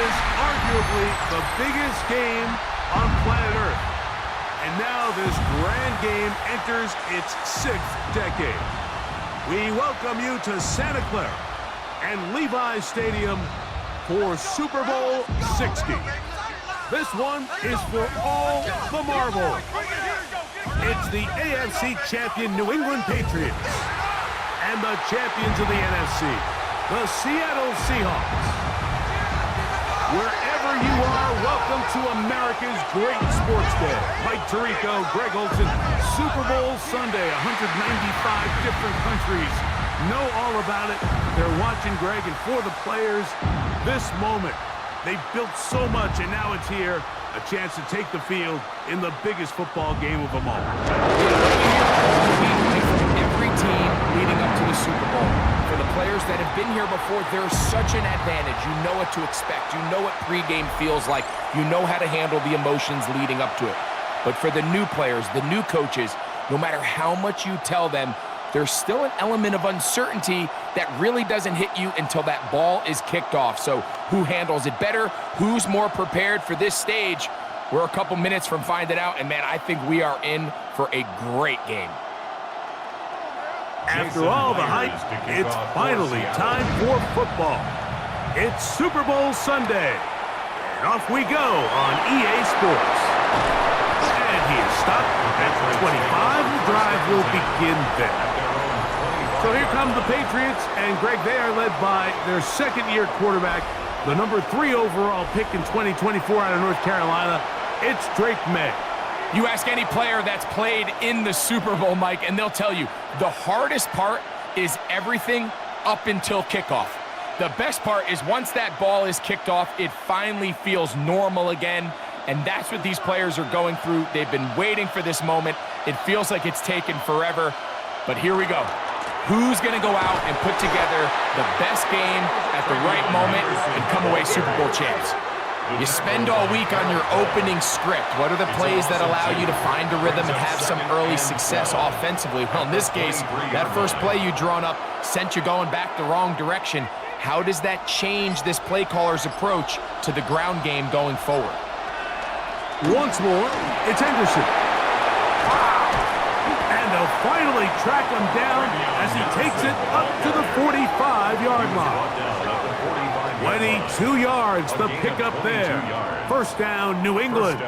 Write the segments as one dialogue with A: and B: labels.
A: is arguably the biggest game on planet Earth. And now this grand game enters its 6th decade. We welcome you to Santa Clara and Levi Stadium for Super Bowl 60. This one is for all the marbles. It's the AFC champion New England Patriots and the champions of the NFC, the Seattle Seahawks. Wherever you are, welcome to America's great sports day. Mike Tirico, Greg Olson, Super Bowl Sunday, 195 different countries know all about it. They're watching, Greg, and for the players, this moment, they've built so much, and now it's here, a chance to take the field in the biggest football game of them all.
B: Every team leading up to the Super Bowl. For the players that have been here before, there's such an advantage. You know what to expect. You know what pregame feels like. You know how to handle the emotions leading up to it. But for the new players, the new coaches, no matter how much you tell them, there's still an element of uncertainty that really doesn't hit you until that ball is kicked off. So who handles it better? Who's more prepared for this stage? We're a couple minutes from finding out, and man, I think we are in for a great game.
A: After all the hype, it's finally time for football. It's Super Bowl Sunday, and off we go on EA Sports. And he is stopped at 25. The drive will begin then. So here come the Patriots, and Greg, they are led by their second-year quarterback, the number 3 overall pick in 2024 out of North Carolina. It's Drake Maye.
B: You ask any player that's played in the Super Bowl, Mike, and they'll tell you the hardest part is everything up until kickoff. The best part is once that ball is kicked off, it finally feels normal again, and that's what these players are going through. They've been waiting for this moment. It feels like it's taken forever, but here we go. Who's going to go out and put together the best game at the right moment and come away Super Bowl champs? You spend all week on your opening script. What are the plays that allow you to find a rhythm and have some early success offensively? Well, in this case, that first play you drawn up sent you going back the wrong direction. How does that change this play caller's approach to the ground game going forward?
A: Once more, it's Henderson. And they'll finally track him down as he takes it up to the 45-yard line. 22 yards, the pickup there. First down, New England.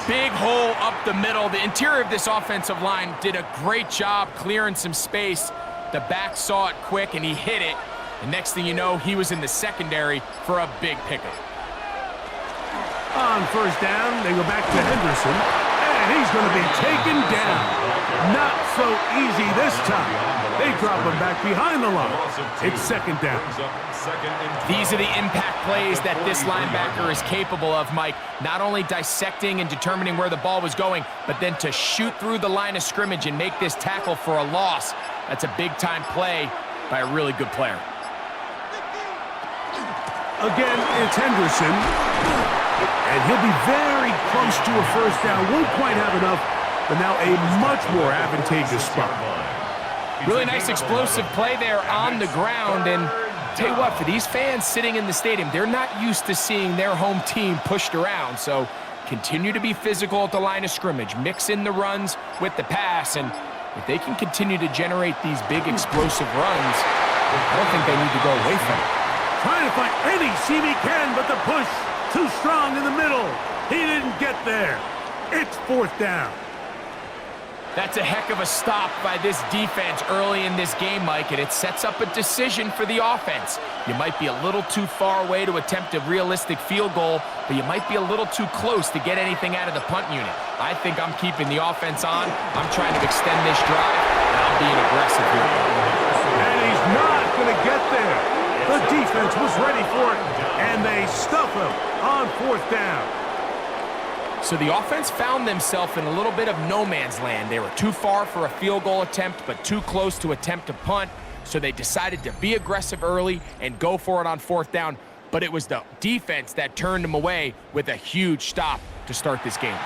B: Big hole up the middle. The interior of this offensive line did a great job clearing some space. The back saw it quick, and he hit it. And next thing you know, he was in the secondary for a big pickup.
A: On first down, they go back to Henderson, and he's going to be taken down. Not so easy this time. They drop him back behind the line. It's second down.
B: These are the impact plays that this linebacker is capable of, Mike. Not only dissecting and determining where the ball was going, but then to shoot through the line of scrimmage and make this tackle for a loss. That's a big-time play by a really good player.
A: Again, it's Henderson. And he'll be very close to a first down. Won't quite have enough, but now a much more advantageous spot.
B: Really nice explosive play there on the ground. And tell you what, for these fans sitting in the stadium, they're not used to seeing their home team pushed around. So continue to be physical at the line of scrimmage. Mix in the runs with the pass. And if they can continue to generate these big explosive runs, I don't think they need to go away from it.
A: Trying to find any seam he can, but the push too strong in the middle. He didn't get there. It's fourth down.
B: That's a heck of a stop by this defense early in this game, Mike, and it sets up a decision for the offense. You might be a little too far away to attempt a realistic field goal, but you might be a little too close to get anything out of the punt unit. I think I'm keeping the offense on. I'm trying to extend this drive, and I'm being aggressive here.
A: And he's not going to get there. The defense was ready for it, and they stuff him on fourth down.
B: So the offense found themselves in a little bit of no man's land. They were too far for a field goal attempt, but too close to attempt a punt. So they decided to be aggressive early and go for it on fourth down. But it was the defense that turned them away with a huge stop to start this game.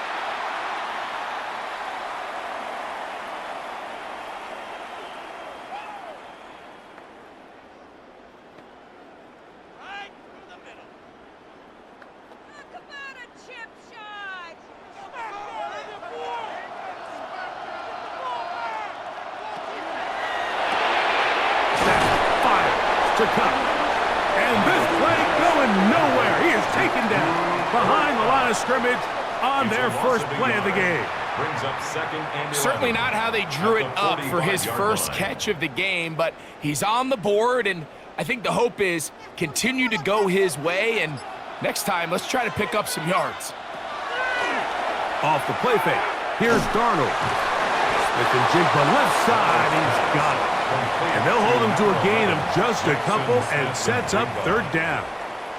A: of scrimmage on their first play of the game.
C: Brings up second and
B: Certainly not how they drew it up for his first catch of the game, but he's on the board, and I think the hope is continue to go his way, and next time, let's try to pick up some yards.
A: Off the play fake, here's Darnold. Smith-Njigba left side, he's got it. And they'll hold him to a gain of just a couple and sets up third down.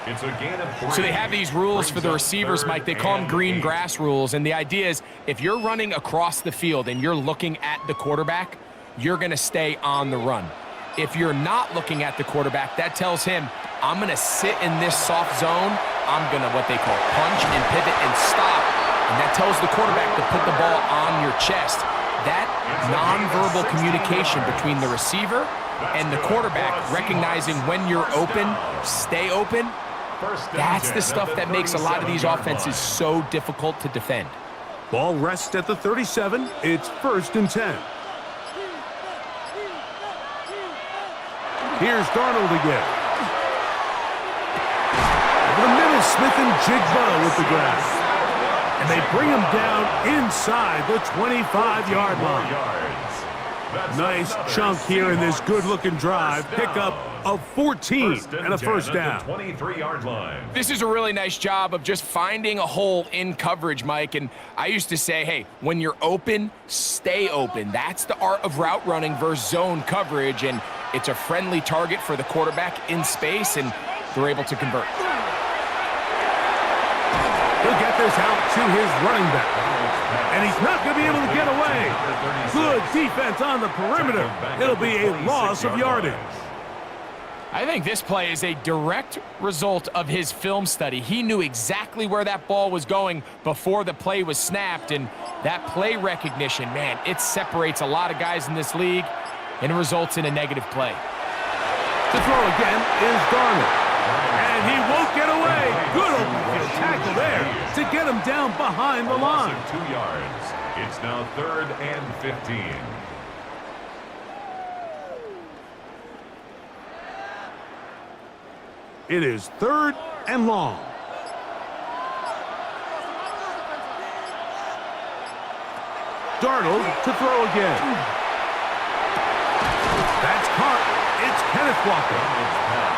C: It's a gain of 3.
B: So they have these rules for the receivers, Mike. They call them green grass rules, and the idea is if you're running across the field and you're looking at the quarterback, you're going to stay on the run. If you're not looking at the quarterback, that tells him, I'm going to sit in this soft zone. I'm going to, what they call, punch and pivot and stop. And that tells the quarterback to put the ball on your chest. That nonverbal communication between the receiver and the quarterback, recognizing when you're open, stay open, that's the stuff that makes a lot of these offenses so difficult to defend.
A: Ball rests at the 37. It's 1st and 10. Here's Darnold again. Over the middle, Smith-Njigba with the grab. And they bring him down inside the 25-yard line. Nice chunk here in this good-looking drive. Pickup of 14 and a first down.
C: 23-yard line.
B: This is a really nice job of just finding a hole in coverage, Mike. And I used to say, hey, when you're open, stay open. That's the art of route running versus zone coverage. And it's a friendly target for the quarterback in space, and they're able to convert.
A: He'll get this out to his running back. And he's not going to be able to get away. Good defense on the perimeter. It'll be a loss of yardage.
B: I think this play is a direct result of his film study. He knew exactly where that ball was going before the play was snapped, and that play recognition, man, it separates a lot of guys in this league, and it results in a negative play.
A: To throw again is Darnold. And he won't get away. Good open field tackle there to get him down behind the line.
C: 2 yards. It's now 3rd and 15.
A: It is 3rd and long. Darnold to throw again. That's caught. It's Kenneth Walker.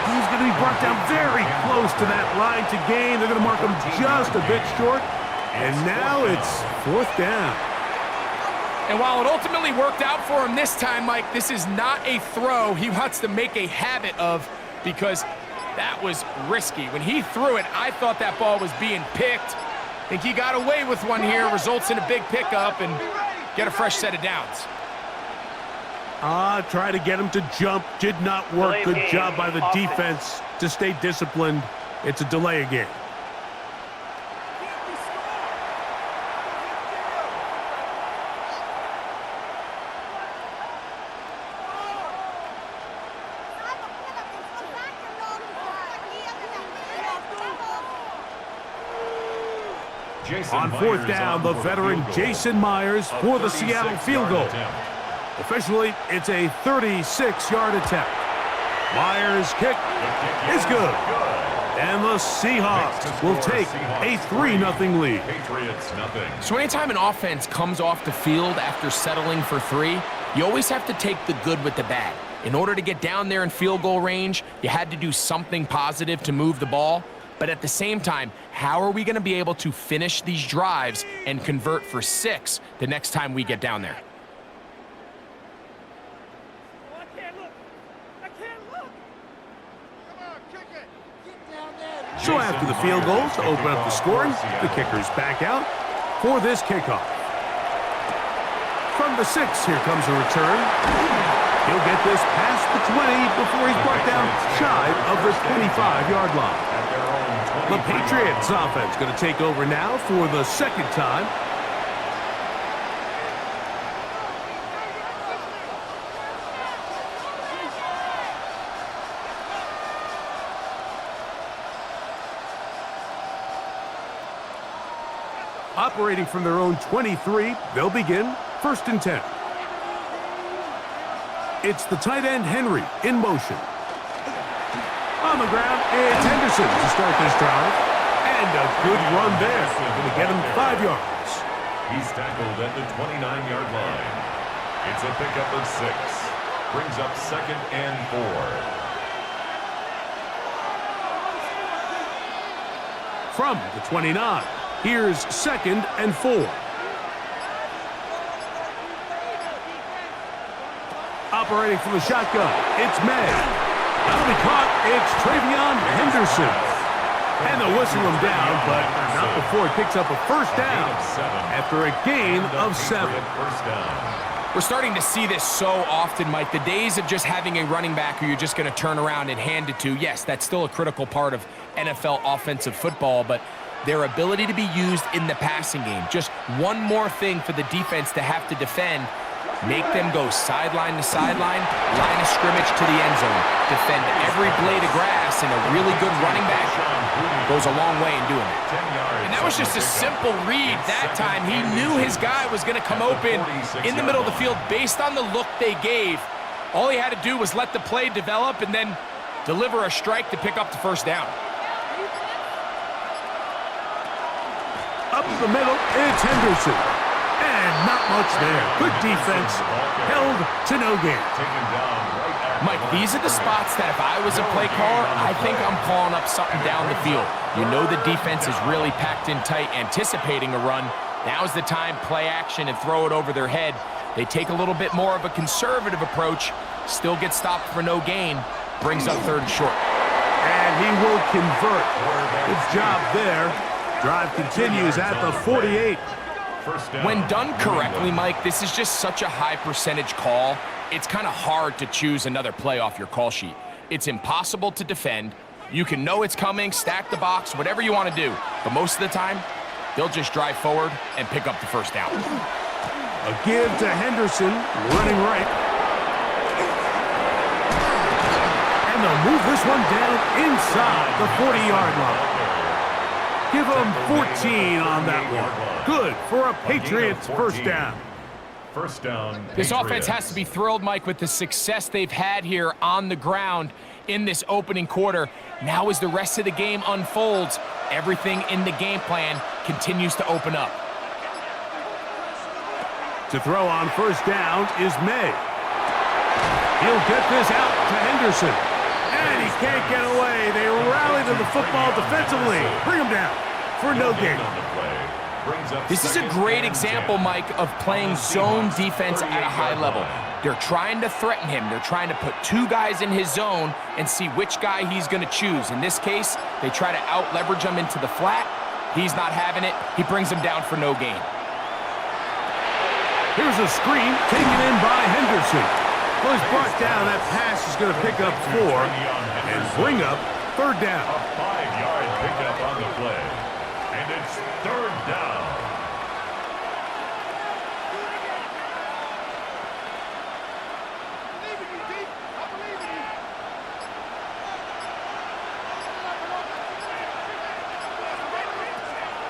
A: He's going to be brought down very close to that line to gain. They're going to mark him just a bit short. And now it's 4th down.
B: And while it ultimately worked out for him this time, Mike, this is not a throw he wants to make a habit of, because that was risky. When he threw it, I thought that ball was being picked. I think he got away with one here, results in a big pickup, and get a fresh set of downs.
A: Try to get him to jump. Did not work. Good job by the defense to stay disciplined. It's a delay again. On 4th down, the veteran Jason Myers for the Seattle field goal. Officially, it's a 36-yard attempt. Myers' kick is good. And the Seahawks will take a 3-0 lead.
C: Patriots nothing.
B: So anytime an offense comes off the field after settling for 3, you always have to take the good with the bad. In order to get down there in field goal range, you had to do something positive to move the ball. But at the same time, how are we going to be able to finish these drives and convert for 6 the next time we get down there?
A: So after the field goal to open up the scoring, the kicker's back out for this kickoff. From the 6, here comes a return. He'll get this past the 20 before he's brought down shy of the 25-yard line. The Patriots offense going to take over now for the 2nd time. Operating from their own 23, they'll begin 1st and 10. It's the tight end Henry in motion. On the ground, it's Henderson to start this drive. And a good run there. Going to get him 5 yards.
C: He's tackled at the 29-yard line. It's a pickup of 6. Brings up 2nd and 4.
A: From the 29, here's 2nd and 4. Operating from the shotgun, it's May. That'll be caught. It's Travion Henderson. And they'll whistle him down, but not before he picks up a first down after a gain of 7.
B: We're starting to see this so often, Mike. The days of just having a running back who you're just going to turn around and hand it to, yes, that's still a critical part of NFL offensive football, but their ability to be used in the passing game, just one more thing for the defense to have to defend, make them go sideline to sideline, line of scrimmage to the end zone, defend every blade of grass, and a really good running back goes a long way in doing that. And that was just a simple read that time. He knew his guy was going to come open in the middle of the field based on the look they gave. All he had to do was let the play develop and then deliver a strike to pick up the first down.
A: Up the middle, it's Henderson. And not much there. Good defense. Held to no gain.
B: Mike, these are the spots that if I was a play caller, I think I'm calling up something down the field. You know the defense is really packed in tight, anticipating a run. Now's the time, play action and throw it over their head. They take a little bit more of a conservative approach, still get stopped for no gain, brings up 3rd and short.
A: And he will convert. Good job there. Drive continues at the 48.
B: When done correctly, Mike, this is just such a high percentage call. It's kind of hard to choose another play off your call sheet. It's impossible to defend. You can know it's coming, stack the box, whatever you want to do. But most of the time, they'll just drive forward and pick up the first down.
A: A give to Henderson, running right. And they'll move this one down inside the 40-yard line. Give them 14 on that one. Good for a Patriots first down.
C: First down.
B: This offense has to be thrilled, Mike, with the success they've had here on the ground in this opening quarter. Now as the rest of the game unfolds, everything in the game plan continues to open up.
A: To throw on first down is May. He'll get this out to Henderson. And he can't get away. They rally to the football defensively. Bring him down for no gain.
B: This is a great example, Mike, of playing zone defense at a high level. They're trying to threaten him. They're trying to put 2 guys in his zone and see which guy he's going to choose. In this case, they try to out-leverage him into the flat. He's not having it. He brings him down for no gain.
A: Here's a screen taken in by Henderson. Well, he's brought down. That pass is going to pick up 4 and bring up 3rd down.
C: A 5-yard pickup on the play. And it's 3rd down.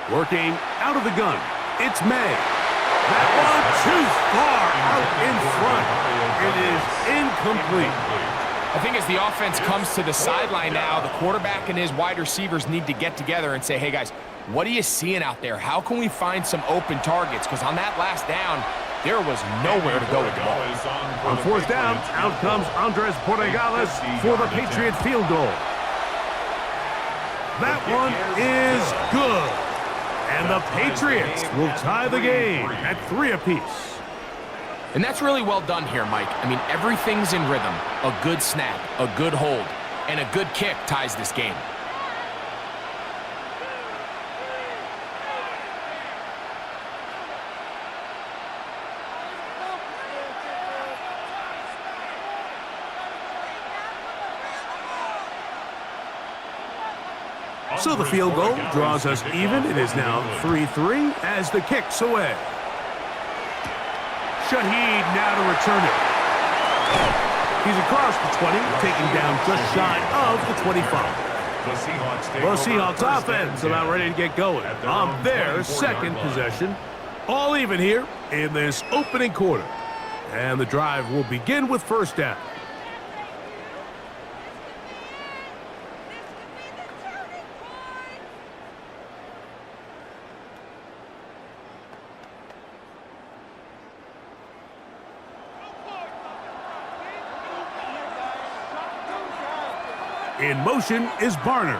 A: Working out of the gun, it's May. That one too far out in front. It is incomplete.
B: I think as the offense comes to the sideline now, the quarterback and his wide receivers need to get together and say, hey guys, what are you seeing out there? How can we find some open targets? Because on that last down, there was nowhere to go with the ball.
A: On 4th down, out comes Andres Porregales for the Patriot field goal. That one is good. And the Patriots will tie the game at 3 apiece.
B: And that's really well done here, Mike. I mean, everything's in rhythm. A good snap, a good hold, and a good kick ties this game.
A: So the field goal draws us even. It is now 3-3 as the kick's away. Shaheed now to return it. He's across the 20, taking down just shy of the 25. The Seahawks offense about ready to get going on their 2nd possession. All even here in this opening quarter. And the drive will begin with first down. In motion is Barner.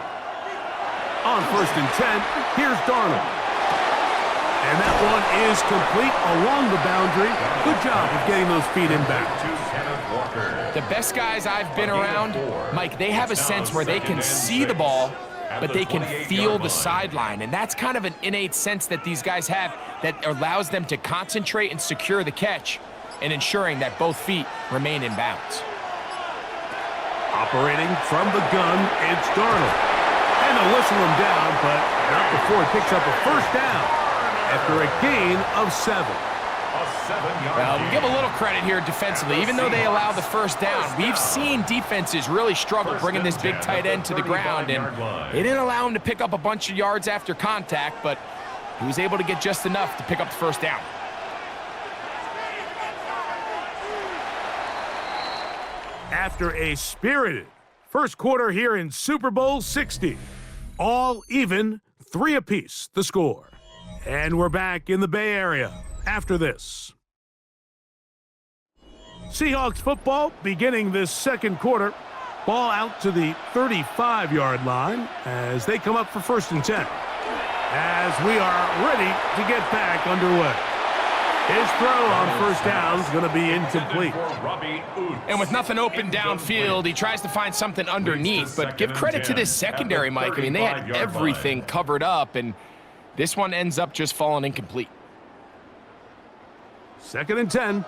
A: On 1st and 10, here's Darnold. And that one is complete along the boundary. Good job of getting those feet in back.
B: The best guys I've been around, Mike, they have a sense where they can see the ball, but they can feel the sideline. And that's kind of an innate sense that these guys have that allows them to concentrate and secure the catch and ensuring that both feet remain in bounds.
A: Operating from the gun, it's Darnold. And they'll whistle him down, but not before he picks up a first down after a gain of 7.
B: Well, we give a little credit here defensively. Even though they allow the first down, we've seen defenses really struggle bringing this big tight end to the ground, and they didn't allow him to pick up a bunch of yards after contact, but he was able to get just enough to pick up the first down.
A: After a spirited first quarter here in Super Bowl 60, all even, 3 apiece, the score. And we're back in the Bay Area after this. Seahawks football beginning this second quarter. Ball out to the 35-yard line as they come up for 1st and 10. As we are ready to get back underway. His throw on 1st down is going to be incomplete.
B: And with nothing open downfield, he tries to find something underneath. But give credit to this secondary, Mike. I mean, they had everything covered up, and this one ends up just falling incomplete.
A: 2nd and 10.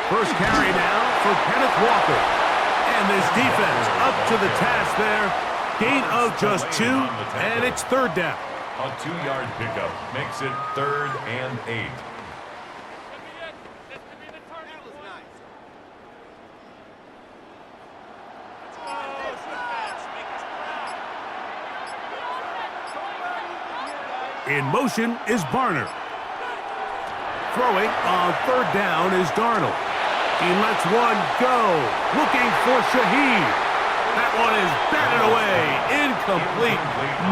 A: First carry now for Kenneth Walker. And this defense up to the task there. Gain of just 2, and it's 3rd down.
C: A 2-yard pickup makes it 3rd and 8.
A: In motion is Barner. Throwing on 3rd down is Darnold. He lets one go. Looking for Shaheed. That one is batted away. Incomplete.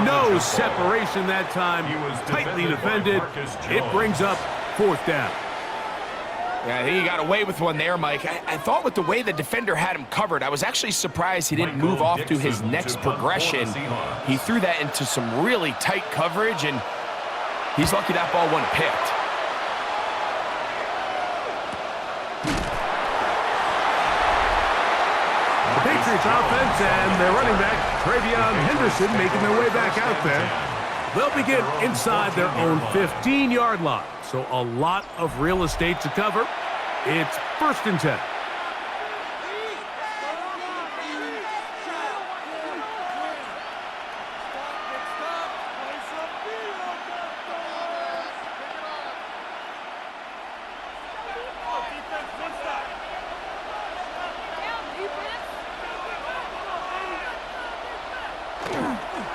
A: No separation that time. Tightly defended. It brings up 4th down.
B: Yeah, I think he got away with one there, Mike. I thought with the way the defender had him covered, I was actually surprised he didn't move off to his next progression. He threw that into some really tight coverage, and he's lucky that ball wasn't picked.
A: Patriots offense and their running back, Travion Henderson, making their way back out there. They'll begin inside their own 15-yard line, so a lot of real estate to cover. It's 1st and 10.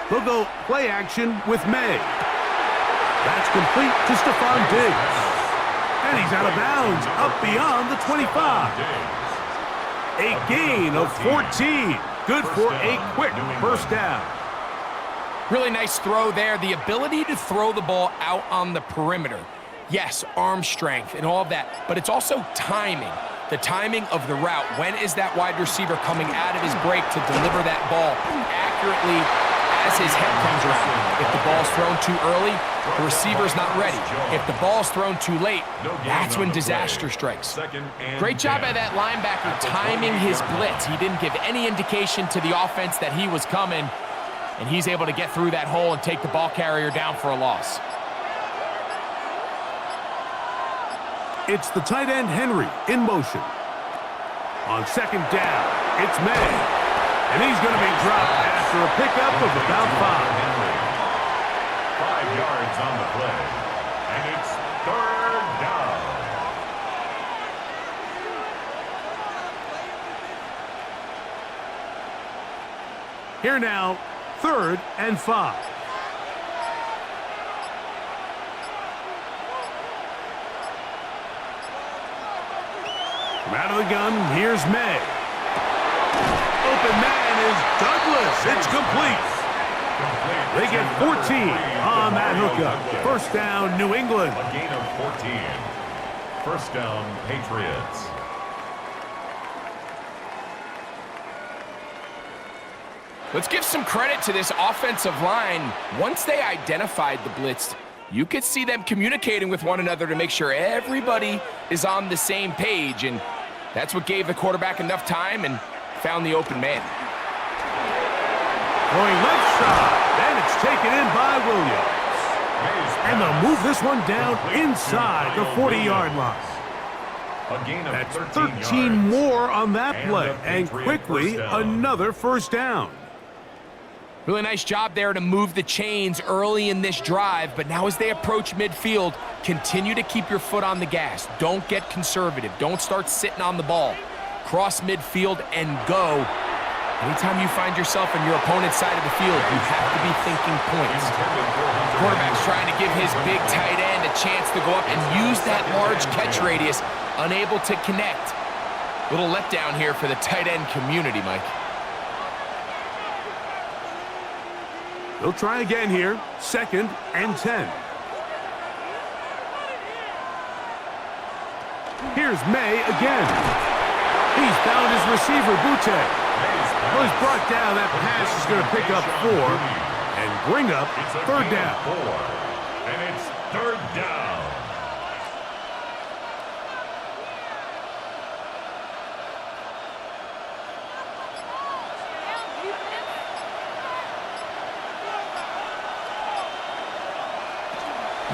A: They'll go play action with May. That's complete to Stephon Diggs. And he's out of bounds, up beyond the 25. A gain of 14. Good for a quick first down.
B: Really nice throw there. The ability to throw the ball out on the perimeter. Yes, arm strength and all of that, but it's also timing. The timing of the route. When is that wide receiver coming out of his break to deliver that ball accurately as his head comes around? If the ball's thrown too early, the receiver's not ready. If the ball's thrown too late, that's when disaster strikes. Great job by that linebacker timing his blitz. He didn't give any indication to the offense that he was coming, and he's able to get through that hole and take the ball carrier down for a loss.
A: It's the tight end Henry in motion. On 2nd down, it's May. And he's going to be dropped after a pickup of about 5.
C: Henry. 5 yards on the play. And it's 3rd down.
A: Here now, 3rd and 5. From out of the gun, here's May. Open man is Douglas. It's complete. They get 14 on that hookup. 1st down, New England.
C: A gain of 14. 1st down, Patriots.
B: Let's give some credit to this offensive line. Once they identified the blitz, you could see them communicating with one another to make sure everybody is on the same page, and that's what gave the quarterback enough time and found the open man.
A: Going left side, and it's taken in by Williams. And they'll move this one down inside the 40-yard line. That's 13 more on that play, and quickly another first down.
B: Really nice job there to move the chains early in this drive, but now as they approach midfield, continue to keep your foot on the gas. Don't get conservative. Don't start sitting on the ball. Cross midfield and go. Anytime you find yourself on your opponent's side of the field, you have to be thinking points. Quarterback's trying to give his big tight end a chance to go up and use that large catch radius, unable to connect. Little letdown here for the tight end community, Mike.
A: They'll try again here, 2nd and 10. Here's Maye again. He's found his receiver, Butte. Well, he's brought down. That pass is going to pick up 4 and bring up 3rd down.
C: And it's 3rd down.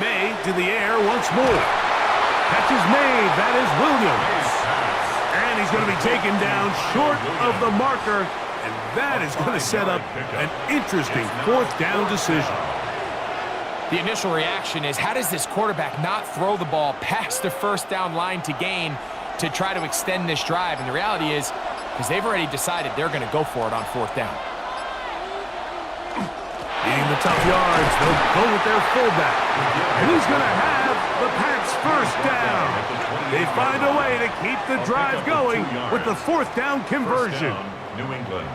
A: Maye to the air once more. Catch is made. That is Williams. And he's going to be taken down short of the marker. And that is going to set up an interesting 4th down decision.
B: The initial reaction is, how does this quarterback not throw the ball past the 1st down line to gain to try to extend this drive? And the reality is, because they've already decided they're going to go for it on 4th down.
A: Needing the tough yards, they'll go with their fullback. And he's going to have the Pats' 1st down. They find a way to keep the drive going with the 4th down conversion.
C: New England.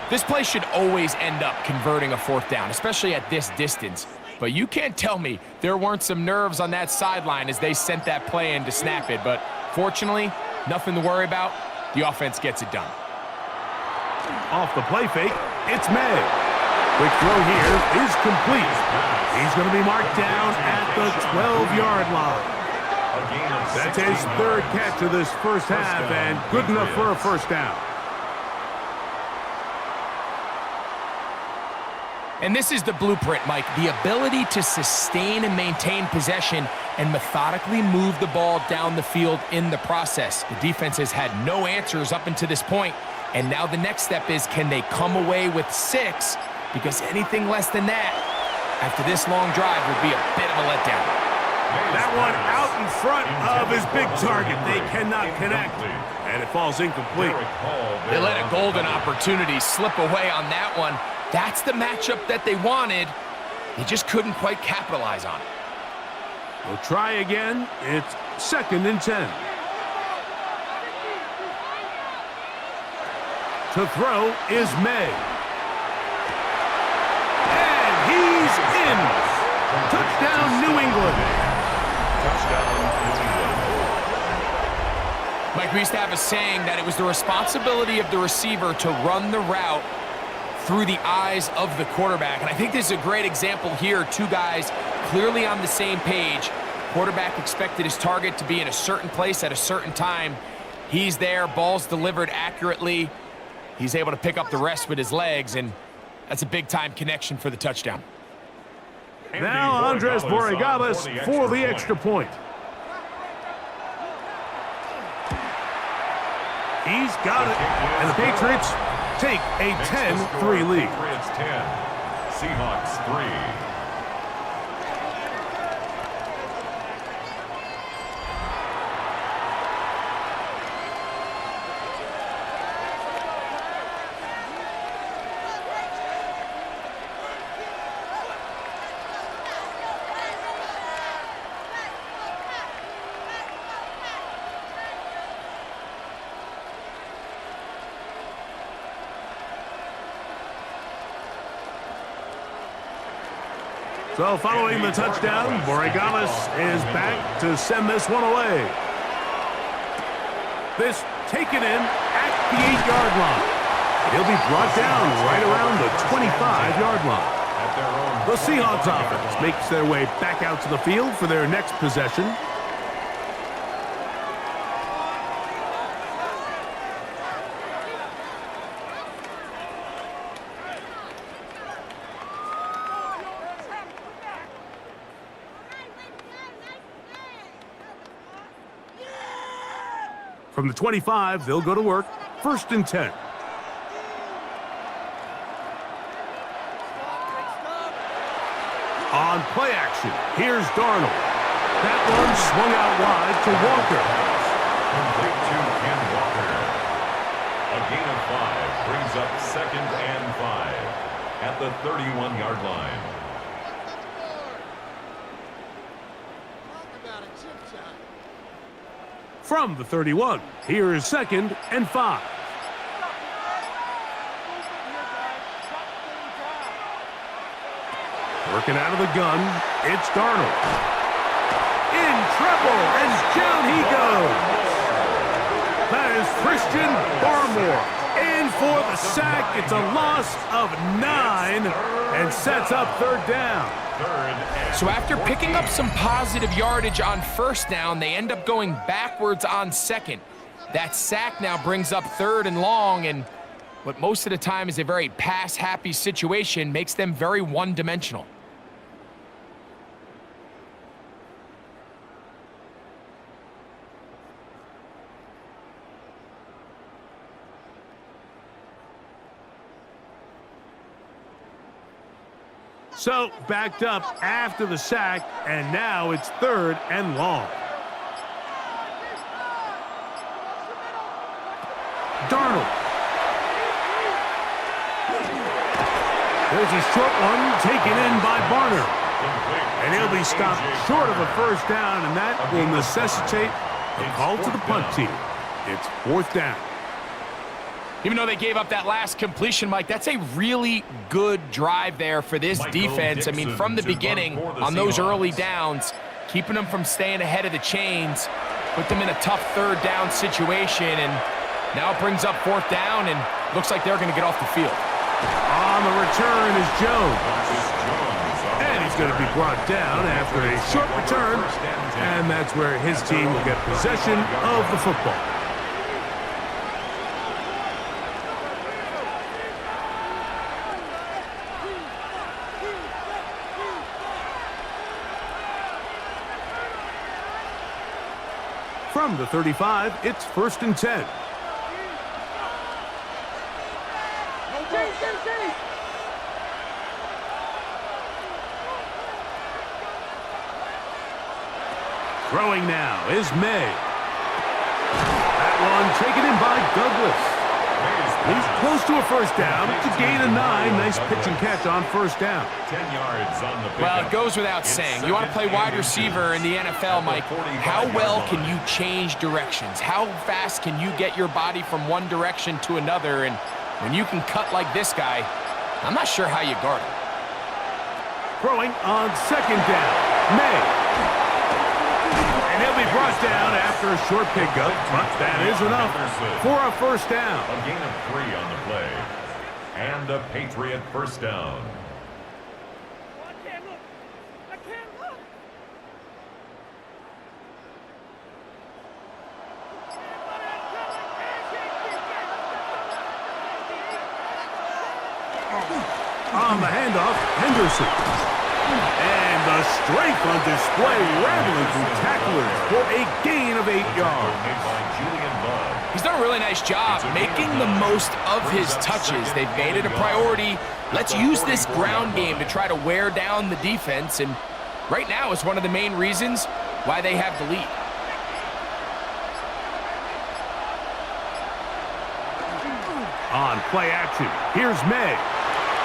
B: This play should always end up converting a 4th down, especially at this distance. But you can't tell me there weren't some nerves on that sideline as they sent that play in to snap it. But fortunately, nothing to worry about. The offense gets it done.
A: Off the play fake, it's Maye. Quick throw here is complete. He's going to be marked down at the 12-yard line. That's his 3rd catch of this first half, and good enough for a 1st down.
B: And this is the blueprint, Mike. The ability to sustain and maintain possession and methodically move the ball down the field in the process. The defense has had no answers up until this point, and now the next step is, can they come away with 6? Because anything less than that, after this long drive, would be a bit of a letdown.
A: That one out in front of his big target. They cannot connect, and it falls incomplete.
B: They let a golden opportunity slip away on that one. That's the matchup that they wanted. They just couldn't quite capitalize on it.
A: We'll try again. It's 2nd and 10. To throw is Maye. And he's in. Touchdown, New England.
C: Touchdown, New England.
B: Mike, we used to have a saying that it was the responsibility of the receiver to run the route through the eyes of the quarterback. And I think this is a great example here. 2 guys clearly on the same page. Quarterback expected his target to be in a certain place at a certain time. He's there, ball's delivered accurately. He's able to pick up the rest with his legs, and that's a big-time connection for the touchdown.
A: Now Andres Borregales for the extra point. He's got it, and the Patriots take a 10-3 lead.
C: Patriots 10, Seahawks 3.
A: So following the touchdown, Borregales is back to send this one away. This taken in at the 8-yard line. He'll be brought down right around the 25-yard line. The Seahawks offense makes their way back out to the field for their next possession. From the 25, they'll go to work. 1st and 10. On play action, here's Darnold. That one swung out wide to Walker.
C: Complete to Ken Walker. A gain of 5 brings up 2nd and 5 at the 31-yard line.
A: From the 31, here is 2nd and 5. Working out of the gun, it's Darnold. In trouble, and down he goes. That is Christian Barmore. In for the sack. It's a loss of 9 and sets up 3rd down.
B: So after picking up some positive yardage on 1st down, they end up going backwards on 2nd. That sack now brings up 3rd and long, and what most of the time is a very pass-happy situation makes them very one-dimensional.
A: So, backed up after the sack, and now it's 3rd and long. Darnold. There's a short one taken in by Barner. And he'll be stopped short of a 1st down, and that will necessitate a call to the punt team. It's 4th down.
B: Even though they gave up that last completion, Mike, that's a really good drive there for this defense. I mean, from the beginning, on those early downs, keeping them from staying ahead of the chains, put them in a tough 3rd down situation, and now it brings up 4th down, and looks like they're going to get off the field.
A: On the return is Jones. And he's going to be brought down after a short return, and that's where his team will get possession of the football. From the 35, it's 1st and 10. Throwing now is Maye. That one taken in by Douglas. He's close to a 1st down. It's a gain of 9. Nice pitch and catch on 1st down.
C: 10 yards on the pickup.
B: Well, it goes without saying. You want to play wide receiver in the NFL, Mike. How well can you change directions? How fast can you get your body from one direction to another? And when you can cut like this guy, I'm not sure how you guard him.
A: Throwing on 2nd down. Maye. And he'll be brought down after a short pickup, but that is enough for a 1st down.
C: A gain of 3 on the play. And a Patriot 1st down.
D: I can't look.
A: On the handoff, Henderson. And the strength on display, rattling through tacklers for a gain of 8 yards.
B: He's done a really nice job making the most of his touches. They've made it a priority. Let's use this ground game to try to wear down the defense, and right now is one of the main reasons why they have the lead.
A: On play action, here's Maye.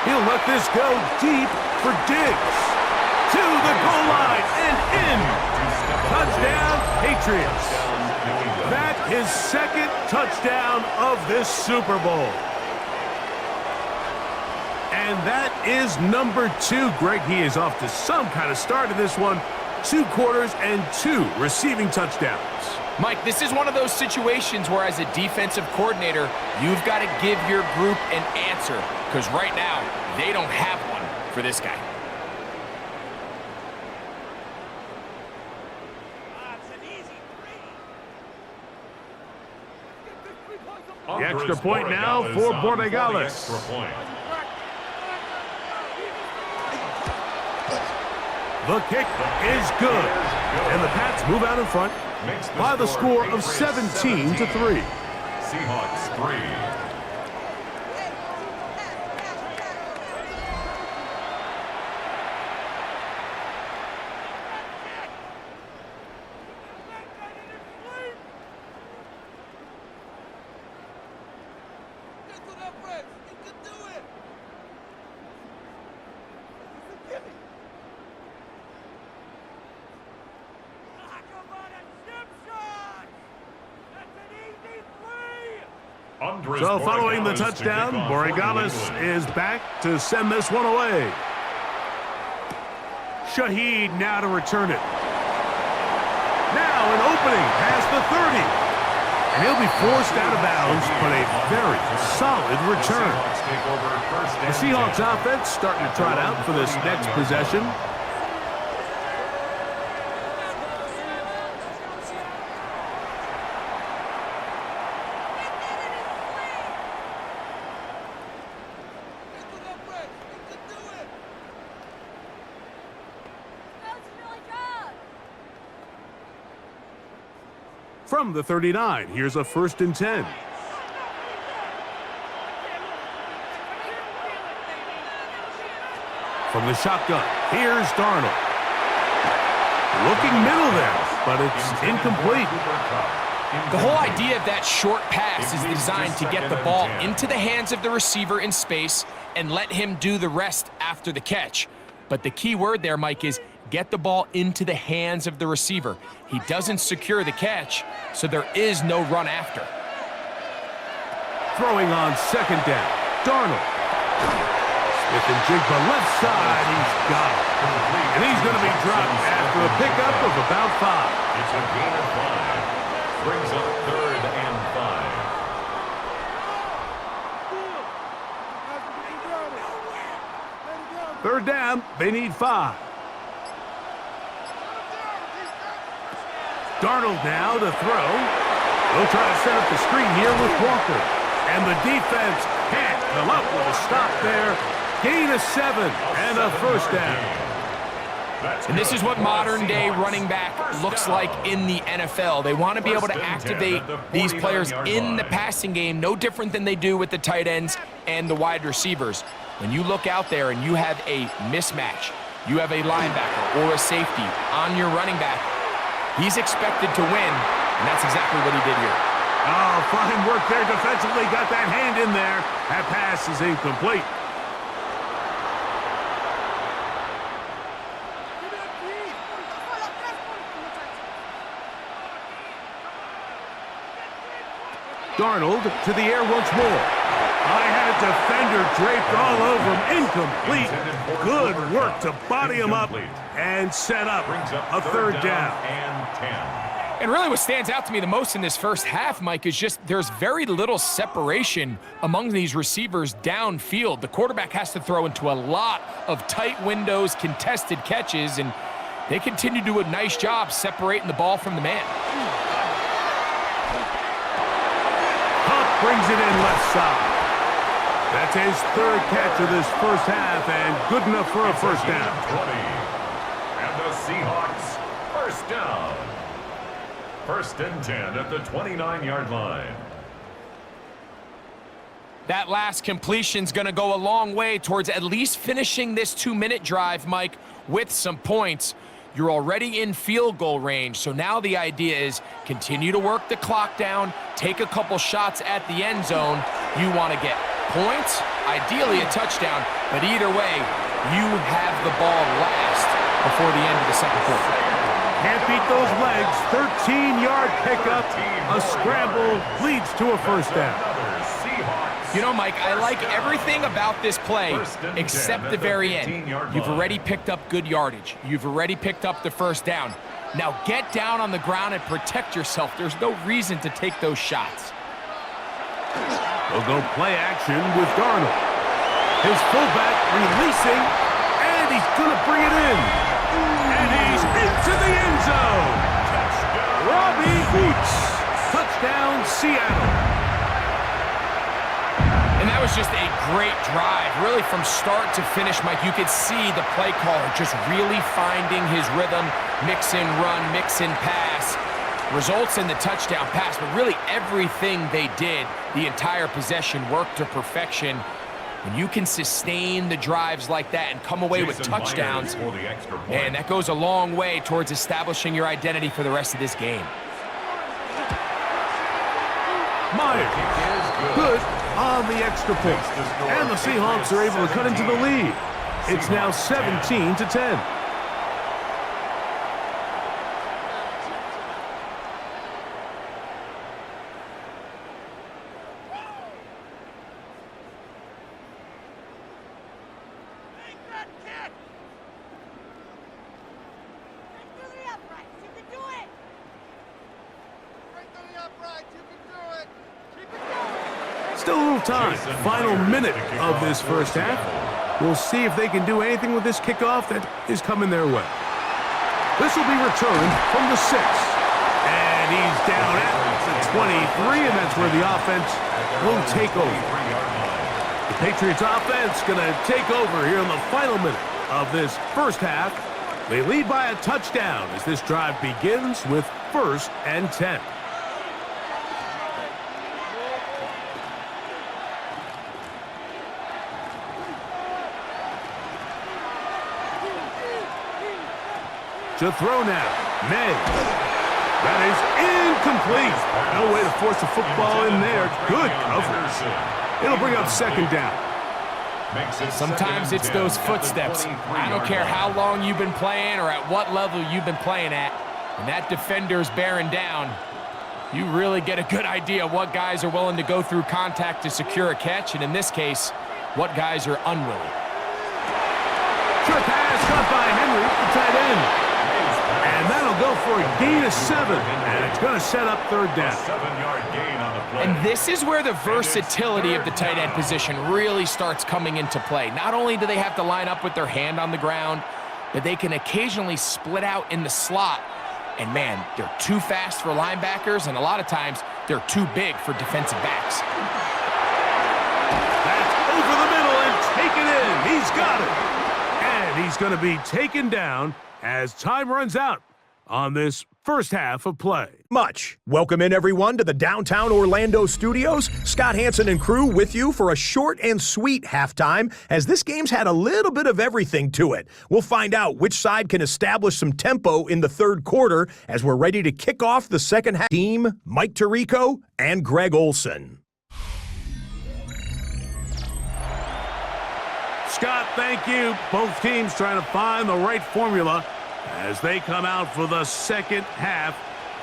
A: He'll let this go deep for Diggs. To the goal line and in. Touchdown, Patriots. That is 2nd touchdown of this Super Bowl. And that is number 2. Greg, he is off to some kind of start of this one. 2 quarters and 2 receiving touchdowns.
B: Mike, this is one of those situations where as a defensive coordinator, you've got to give your group an answer, because right now, they don't have one for this guy.
A: The extra point now for Borregales. The kick is good, and the Pats move out in front by the score of 17-3.
C: Seahawks 3.
A: So following the touchdown, Borregales is back to send this one away. Shaheed now to return it. Now an opening past the 30. And he'll be forced out of bounds, but a very solid return. The Seahawks offense starting to trot out for this next possession. From the 39, here's a 1st and 10. From the shotgun, here's Darnold. Looking middle there, but it's incomplete.
B: The whole idea of that short pass is designed to get the ball into the hands of the receiver in space and let him do the rest after the catch. But the key word there, Mike, is get the ball into the hands of the receiver. He doesn't secure the catch, so there is no run after.
A: Throwing on 2nd down, Darnold. Smith-Njigba left side, he's got it. And he's going to be dropped after a pickup of about 5.
C: It's a gain of 5. Brings up 3rd and 5.
A: 3rd down, they need 5. Darnold now to throw. They'll try to set up the screen here with Walker. And the defense can't come up with a stop there. Gain of 7 and a 1st down.
B: And this is what modern-day running back looks like in the NFL. They want to be able to activate these players in the passing game, no different than they do with the tight ends and the wide receivers. When you look out there and you have a mismatch, you have a linebacker or a safety on your running back, he's expected to win, and that's exactly what he did here.
A: Oh, fine work there defensively. Got that hand in there. That pass is incomplete. Darnold to the air once more. I had a defender draped all over him. Incomplete. Good work to body him up and set up a 3rd down.
B: And really what stands out to me the most in this first half, Mike, is just there's very little separation among these receivers downfield. The quarterback has to throw into a lot of tight windows, contested catches, and they continue to do a nice job separating the ball from the man.
A: Brings it in left side. That's his 3rd catch of this first half, and good enough for a 1st down.
C: 20. And the Seahawks, 1st down. 1st and 10 at the 29-yard line.
B: That last completion's going to go a long way towards at least finishing this 2-minute drive, Mike, with some points. You're already in field goal range, so now the idea is continue to work the clock down, take a couple shots at the end zone. You want to get points, ideally a touchdown, but either way, you have the ball last before the end of the 2nd quarter.
A: Can't beat those legs. 13-yard pickup. A scramble leads to a 1st down.
C: Another Seahawks
B: You know, Mike, I like everything about this play except the very end. You've already picked up good yardage. You've already picked up the first down. Now get down on the ground and protect yourself. There's no reason to take those shots.
A: They'll go play action with Darnold. His fullback releasing, and he's going to bring it in. And he's into the end zone. Robbie Boots. Touchdown, Seattle.
B: And that was just a great drive. Really, from start to finish, Mike, you could see the play caller just really finding his rhythm. Mix and run, mix and pass. Results in the touchdown pass, but really everything they did, the entire possession, worked to perfection. When you can sustain the drives like that and come away with touchdowns, man, that goes a long way towards establishing your identity for the rest of this game.
A: Maye, good on the extra point. And the Seahawks are able to cut into the lead. It's now 17-10. Still a little time. Final minute of this first half. We'll see if they can do anything with this kickoff that is coming their way. This will be returned from the 6. And he's down at the 23, and that's where the offense will take over. The Patriots offense going to take over here in the final minute of this first half. They lead by a touchdown as this drive begins with 1st and 10. To throw now, Maye. That is incomplete. No way to force the football in there. Good coverage. It'll bring up 2nd down.
B: Sometimes it's those footsteps. I don't care how long you've been playing or at what level you've been playing at. When that defender's bearing down, you really get a good idea of what guys are willing to go through contact to secure a catch, and in this case, what guys are unwilling.
A: Short pass caught by Henry, the tight end. And that'll go for a gain of 7, and it's going to set up 3rd down.
C: 7-yard gain on the play.
B: And this is where the versatility of the tight end position really starts coming into play. Not only do they have to line up with their hand on the ground, but they can occasionally split out in the slot. And man, they're too fast for linebackers, and a lot of times they're too big for defensive backs.
A: That's over the middle and taken in. He's got it. And he's going to be taken down as time runs out on this first half of play.
E: Welcome in, everyone, to the downtown Orlando studios. Scott Hansen and crew with you for a short and sweet halftime, as this game's had a little bit of everything to it. We'll find out which side can establish some tempo in the 3rd quarter as we're ready to kick off the second half. Team Mike Tirico and Greg Olson.
A: Scott, thank you. Both teams trying to find the right formula as they come out for the second half.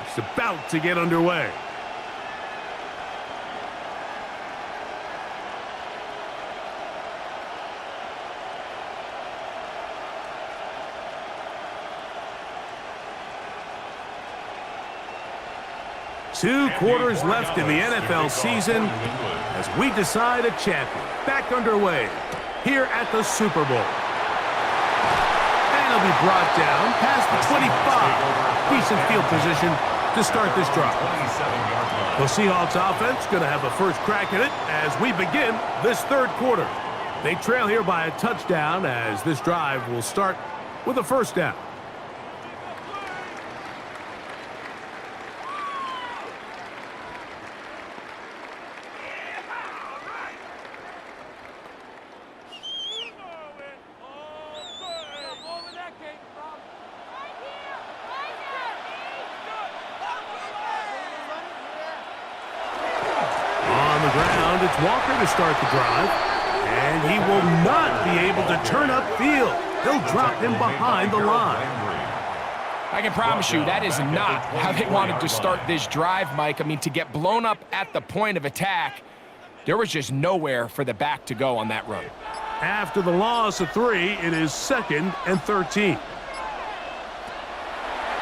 A: It's about to get underway. Two quarters left in the NFL season as we decide a champion. Back underway here at the Super Bowl. And he'll be brought down past the 25. Decent field position to start this drive. The Seahawks offense going to have the first crack at it as we begin this 3rd quarter. They trail here by a touchdown as this drive will start with a 1st down. Walker to start the drive, and he will not be able to turn upfield. They'll drop him behind the line.
B: I can promise you that is not how they wanted to start this drive, Mike. I mean, to get blown up at the point of attack, There was just nowhere for the back to go on that run.
A: After the loss of 3, it is 2nd and 13.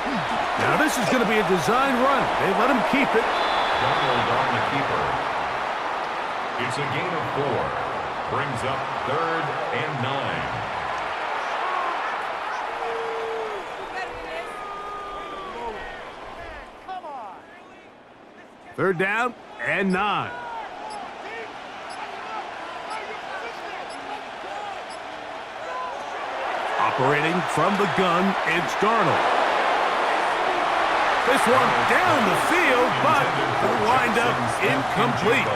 A: Now this is going to be a design run. They let him keep it.
C: Darnold on the keeper. It's a gain of 4. Brings up 3rd and 9.
A: Third down and 9. Operating from the gun, it's Darnold. This one down the field, but the windup incomplete.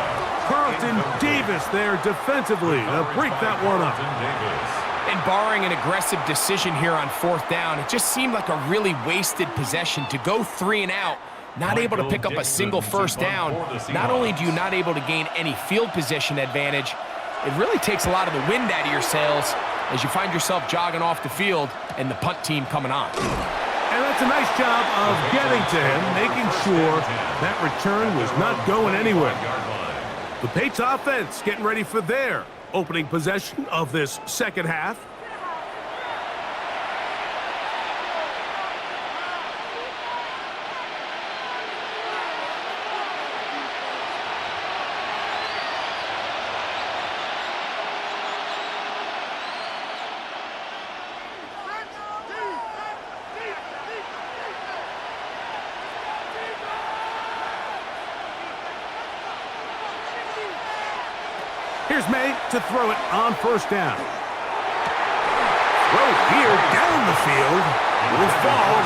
A: Carlton Davis there defensively to break that one up.
B: And barring an aggressive decision here on 4th down, it just seemed like a really wasted possession to go 3 and out, not able to pick up a single first down. Not only do you not able to gain any field position advantage, it really takes a lot of the wind out of your sails as you find yourself jogging off the field and the punt team coming on.
A: And that's a nice job of getting to him, making sure that return was not going anywhere. The Patriots offense getting ready for their opening possession of this second half. Here's Maye to throw it on 1st down. Throw here down the field. Will fall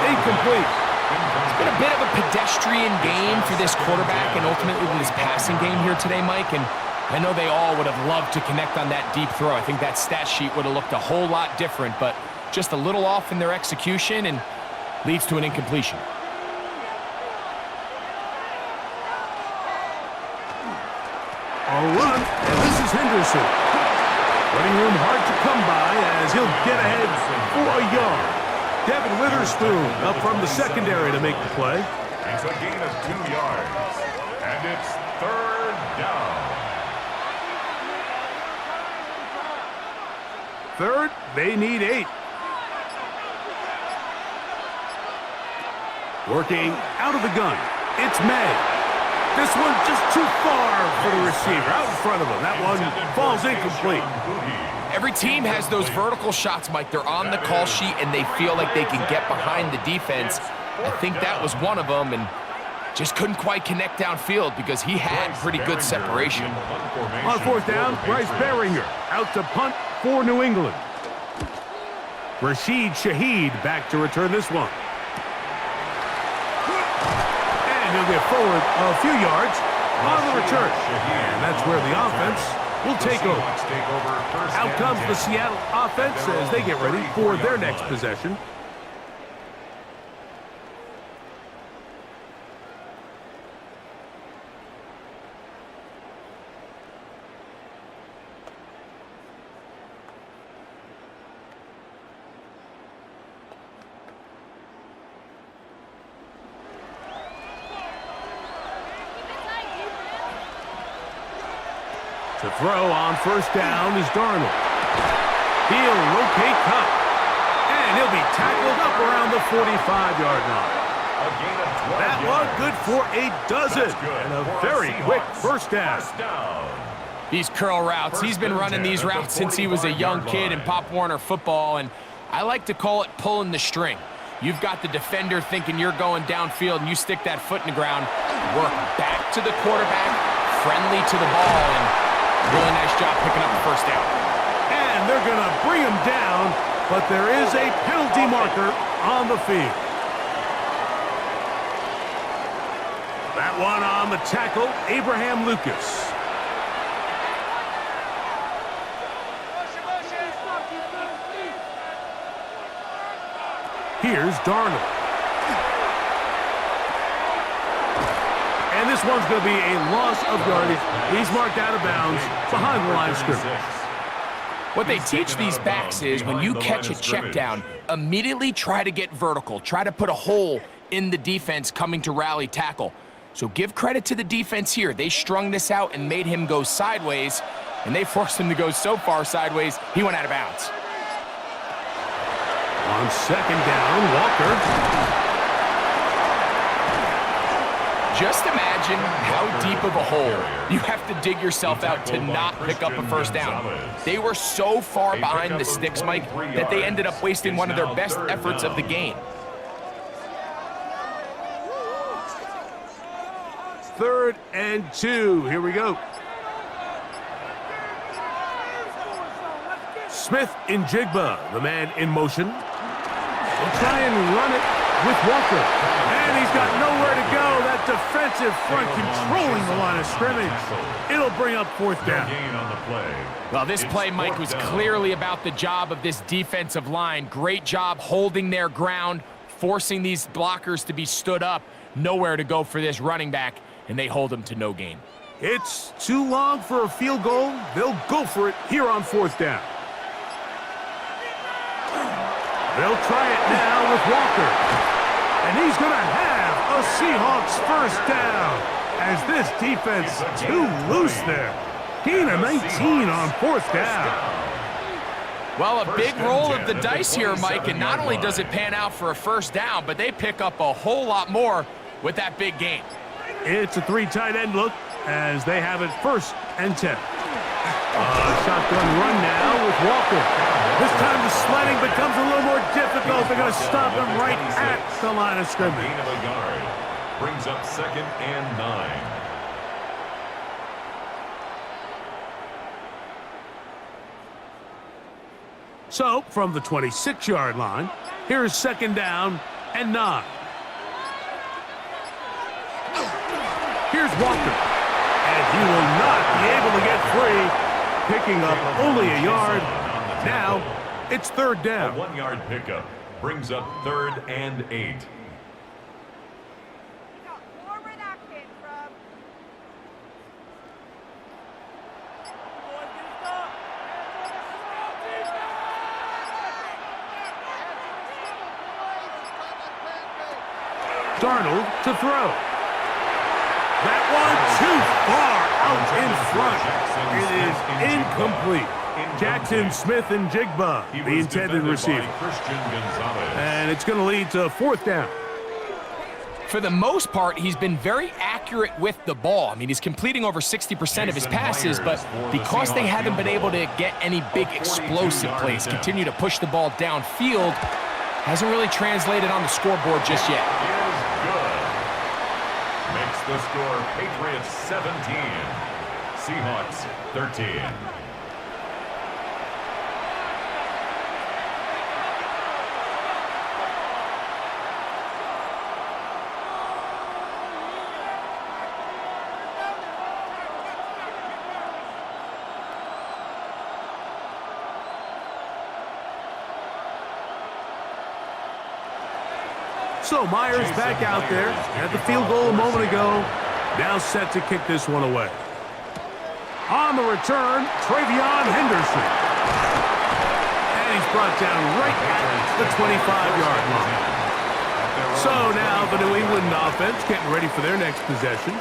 A: incomplete.
B: It's been a bit of a pedestrian game for this quarterback and ultimately this passing game here today, Mike. And I know they all would have loved to connect on that deep throw. I think that stat sheet would have looked a whole lot different, but just a little off in their execution and leads to an incompletion.
A: A run, and this is Henderson. Running room hard to come by as he'll get ahead for a yard. Devin Witherspoon up from the secondary to make the play.
C: It's a gain of 2 yards, and it's 3rd down.
A: 3rd, they need 8. Working out of the gun, it's Maye. This one just too far for the receiver, out in front of him. That one falls incomplete.
B: Every team has those vertical shots, Mike. They're on the call sheet, and they feel like they can get behind the defense. I think that was one of them, and just couldn't quite connect downfield because he had pretty good separation.
A: On 4th down, Bryce Baringer out to punt for New England. Rashid Shaheed back to return this one. He'll get forward a few yards on the return. And that's where the offense will take over. Out comes the Seattle offense as they get ready for their next possession. To throw on 1st down is Darnold. He'll locate Cup. And he'll be tackled up around the 45-yard line. That one good for a dozen. And a very quick first down.
B: These curl routes, he's been running these routes since he was a young kid in Pop Warner football, and I like to call it pulling the string. You've got the defender thinking you're going downfield, and you stick that foot in the ground, work back to the quarterback, friendly to the ball, and really nice job picking up the first down.
A: And they're going to bring him down, but there is a penalty marker on the field. That one on the tackle, Abraham Lucas. Here's Darnold. And this one's going to be a loss of yardage. He's marked out of bounds behind the line of scrimmage.
B: What they teach these backs is when you catch a check down, immediately try to get vertical. Try to put a hole in the defense coming to rally tackle. So give credit to the defense here. They strung this out and made him go sideways, and they forced him to go so far sideways, he went out of bounds.
A: On second down, Walker.
B: Just imagine how deep of a hole you have to dig yourself out to not pick up a first down. They were so far behind the sticks, Mike, that they ended up wasting one of their best efforts of the game.
A: 3rd and 2. Here we go. Smith-Njigba, the man in motion. They'll try and run it with Walker. And he's got nowhere to go. That defensive front controlling the line of scrimmage. It'll bring up 4th down.
B: Well, this play, Mike, was clearly about the job of this defensive line. Great job holding their ground, forcing these blockers to be stood up. Nowhere to go for this running back, and they hold him to no gain.
A: It's too long for a field goal. They'll go for it here on 4th down. They'll try it now with Walker. And he's going to have a Seahawks first down as this defense too loose there. Gain of 19 on 4th down.
B: Well, a big roll of the dice here, Mike, and not only does it pan out for a first down, but they pick up a whole lot more with that big gain.
A: It's a 3 tight end look as they have it 1st and 10. Shotgun run now with Walker. This time the sledding becomes a little more difficult. They're going to stop him right at the line of scrimmage.
C: Gain of a yard. Brings up 2nd and 9.
A: So, from the 26-yard line, here's 2nd down and 9. Here's Walker. And he will not be able to get free, picking up only a yard. Now, it's 3rd down.
C: A 1-yard pickup brings up 3rd and 8.
A: Darnold to throw. That one too far out in front. It is incomplete. Jackson Smith-Njigba, the intended receiver. And it's going to lead to 4th down.
B: For the most part, he's been very accurate with the ball. I mean, he's completing over 60% of his passes, but because they haven't been able to get any big explosive plays, continue to push the ball downfield, hasn't really translated on the scoreboard just yet.
C: Makes the score Patriots 17, Seahawks 13.
A: So Myers back out there at the field goal a moment ago. Now set to kick this one away. On the return, Travion Henderson. And he's brought down right at the 25-yard line. So now the New England offense getting ready for their next possession.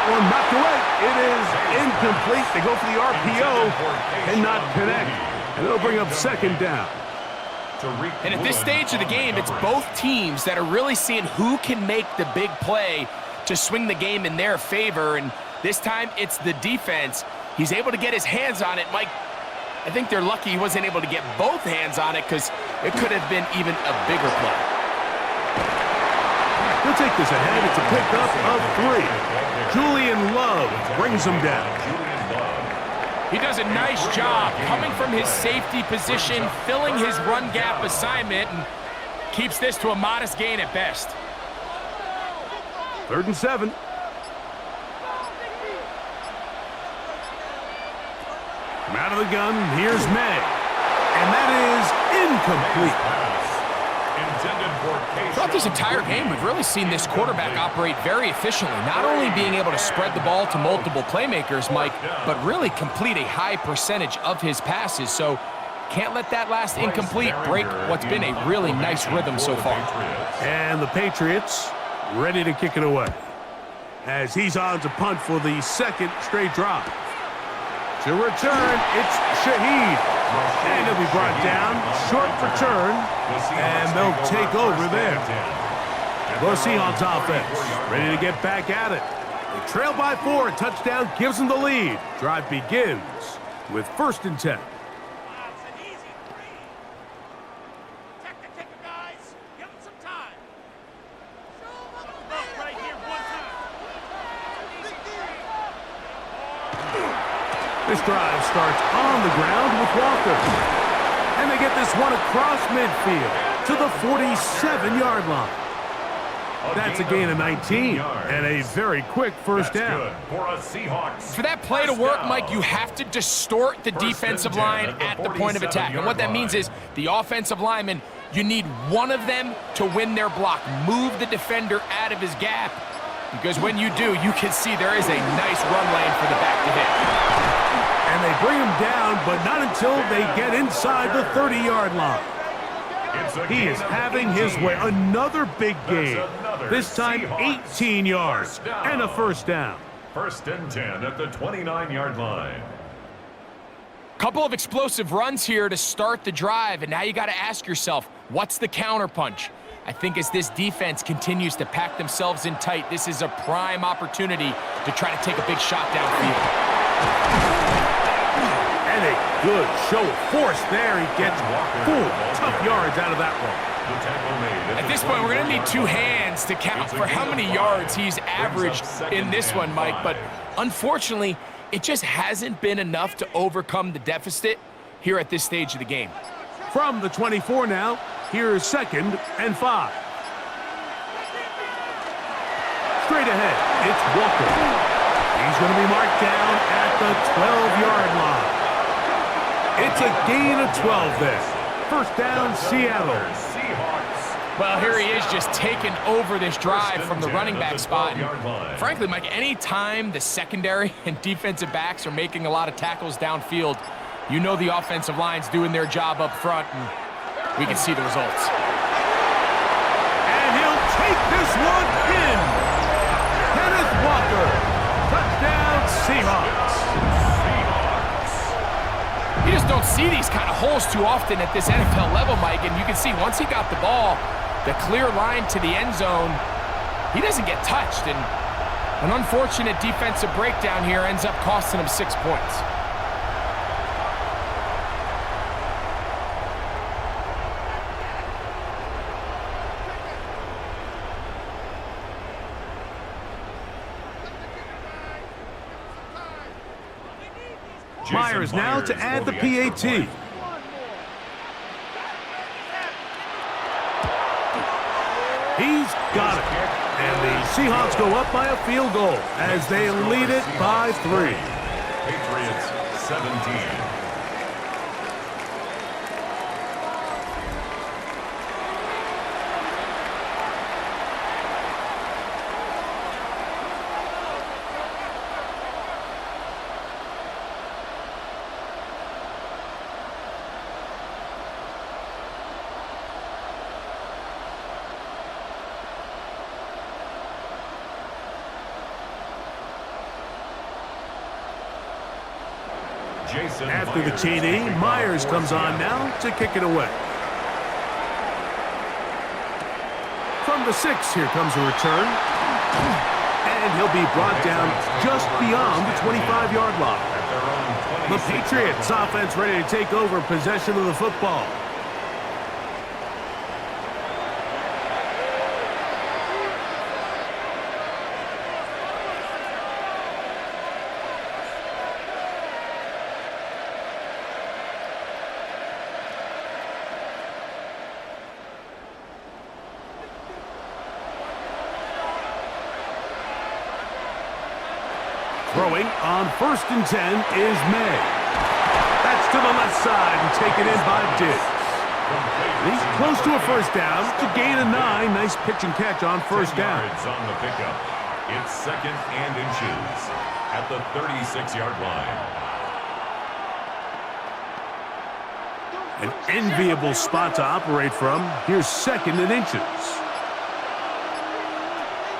A: One knocked away. It is incomplete. They go for the RPO and not connect. And they'll bring up 2nd down.
B: And at this stage of the game, it's both teams that are really seeing who can make the big play to swing the game in their favor. And this time, it's the defense. He's able to get his hands on it. Mike, I think they're lucky he wasn't able to get both hands on it because it could have been even a bigger play.
A: He'll take this ahead. It's a pickup of 3. Julian Love brings him down.
B: He does a nice job coming from his safety position, filling his run gap assignment, and keeps this to a modest gain at best.
A: 3rd and 7. Out of the gun, here's May. And that is incomplete.
B: Throughout this entire game, we've really seen this quarterback operate very efficiently, not only being able to spread the ball to multiple playmakers, Mike, but really complete a high percentage of his passes. So can't let that last incomplete break what's been a really nice rhythm so far.
A: And the Patriots ready to kick it away, as he's on to punt for the second straight drive. To return, it's Shaheed. And he'll be brought down, short return, and they'll take over there. The Seahawks offense ready to get back at it. They trail by 4, a touchdown gives them the lead. Drive begins with 1st and 10. This drive starts on the ground with Walker. And they get this one across midfield to the 47-yard line. That's a gain of 19 and a very quick first down.
B: For that play to work, Mike, you have to distort the defensive line at the point of attack. And what that means is the offensive linemen, you need one of them to win their block. Move the defender out of his gap. Because when you do, you can see there is a nice run lane for the back to hit.
A: And they bring him down, but not until they get inside the 30-yard line. He is having his way. Another big game. This time 18 yards and a first down.
C: 1st and 10 at the 29-yard line.
B: Couple of explosive runs here to start the drive, and now you got to ask yourself, what's the counterpunch? I think as this defense continues to pack themselves in tight, this is a prime opportunity to try to take a big shot downfield.
A: And a good show of force there. He gets 4 tough yards out of that one.
B: At this point, we're going to need 2 hands to count for how many yards he's averaged in this one, Mike. But unfortunately, it just hasn't been enough to overcome the deficit here at this stage of the game.
A: From the 24 now, here's 2nd and 5. Straight ahead, it's Walker. He's going to be marked down at the 12-yard line. It's a gain of 12 there. First down, Seattle.
B: Well, here he is just taking over this drive from the running back spot. And frankly, Mike, any time the secondary and defensive backs are making a lot of tackles downfield, you know the offensive line's doing their job up front, and we can see the results.
A: And he'll take this one in. Kenneth Walker. Touchdown, Seahawks.
B: You just don't see these kind of holes too often at this NFL level, Mike, and you can see once he got the ball, the clear line to the end zone, he doesn't get touched, and an unfortunate defensive breakdown here ends up costing him 6 points.
A: Myers now to add the PAT. He's got it. And the Seahawks go up by a field goal as they lead it by 3.
C: Patriots 17.
A: After the TD, Myers comes on now to kick it away. From the 6, here comes a return. And he'll be brought down just beyond the 25-yard line. The Patriots offense ready to take over possession of the football. Throwing on 1st and 10 is May. to the left side and taken in by Diggs. He's close to a first down. To gain a 9. Nice pitch and catch on first down.
C: On the pickup. It's 2nd and inches at the 36-yard line.
A: An enviable spot to operate from. Here's 2nd and inches.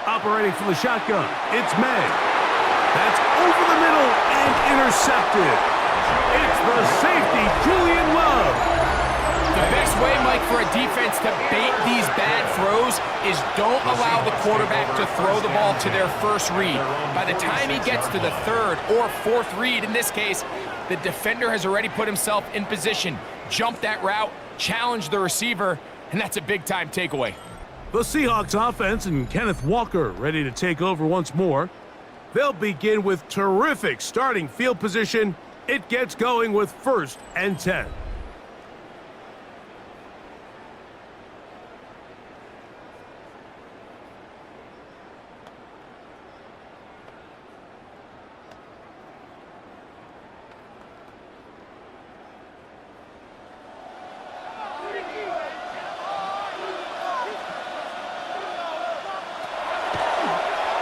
A: Operating from the shotgun, it's May. That's over the middle and intercepted. It's the safety, Julian Love.
B: The best way, Mike, for a defense to bait these bad throws is don't allow the quarterback to throw the ball to their first read. By the time he gets to the 3rd or 4th read, in this case, the defender has already put himself in position, jumped that route, challenged the receiver, and that's a big-time takeaway.
A: The Seahawks offense and Kenneth Walker ready to take over once more. They'll begin with terrific starting field position. It gets going with 1st and 10.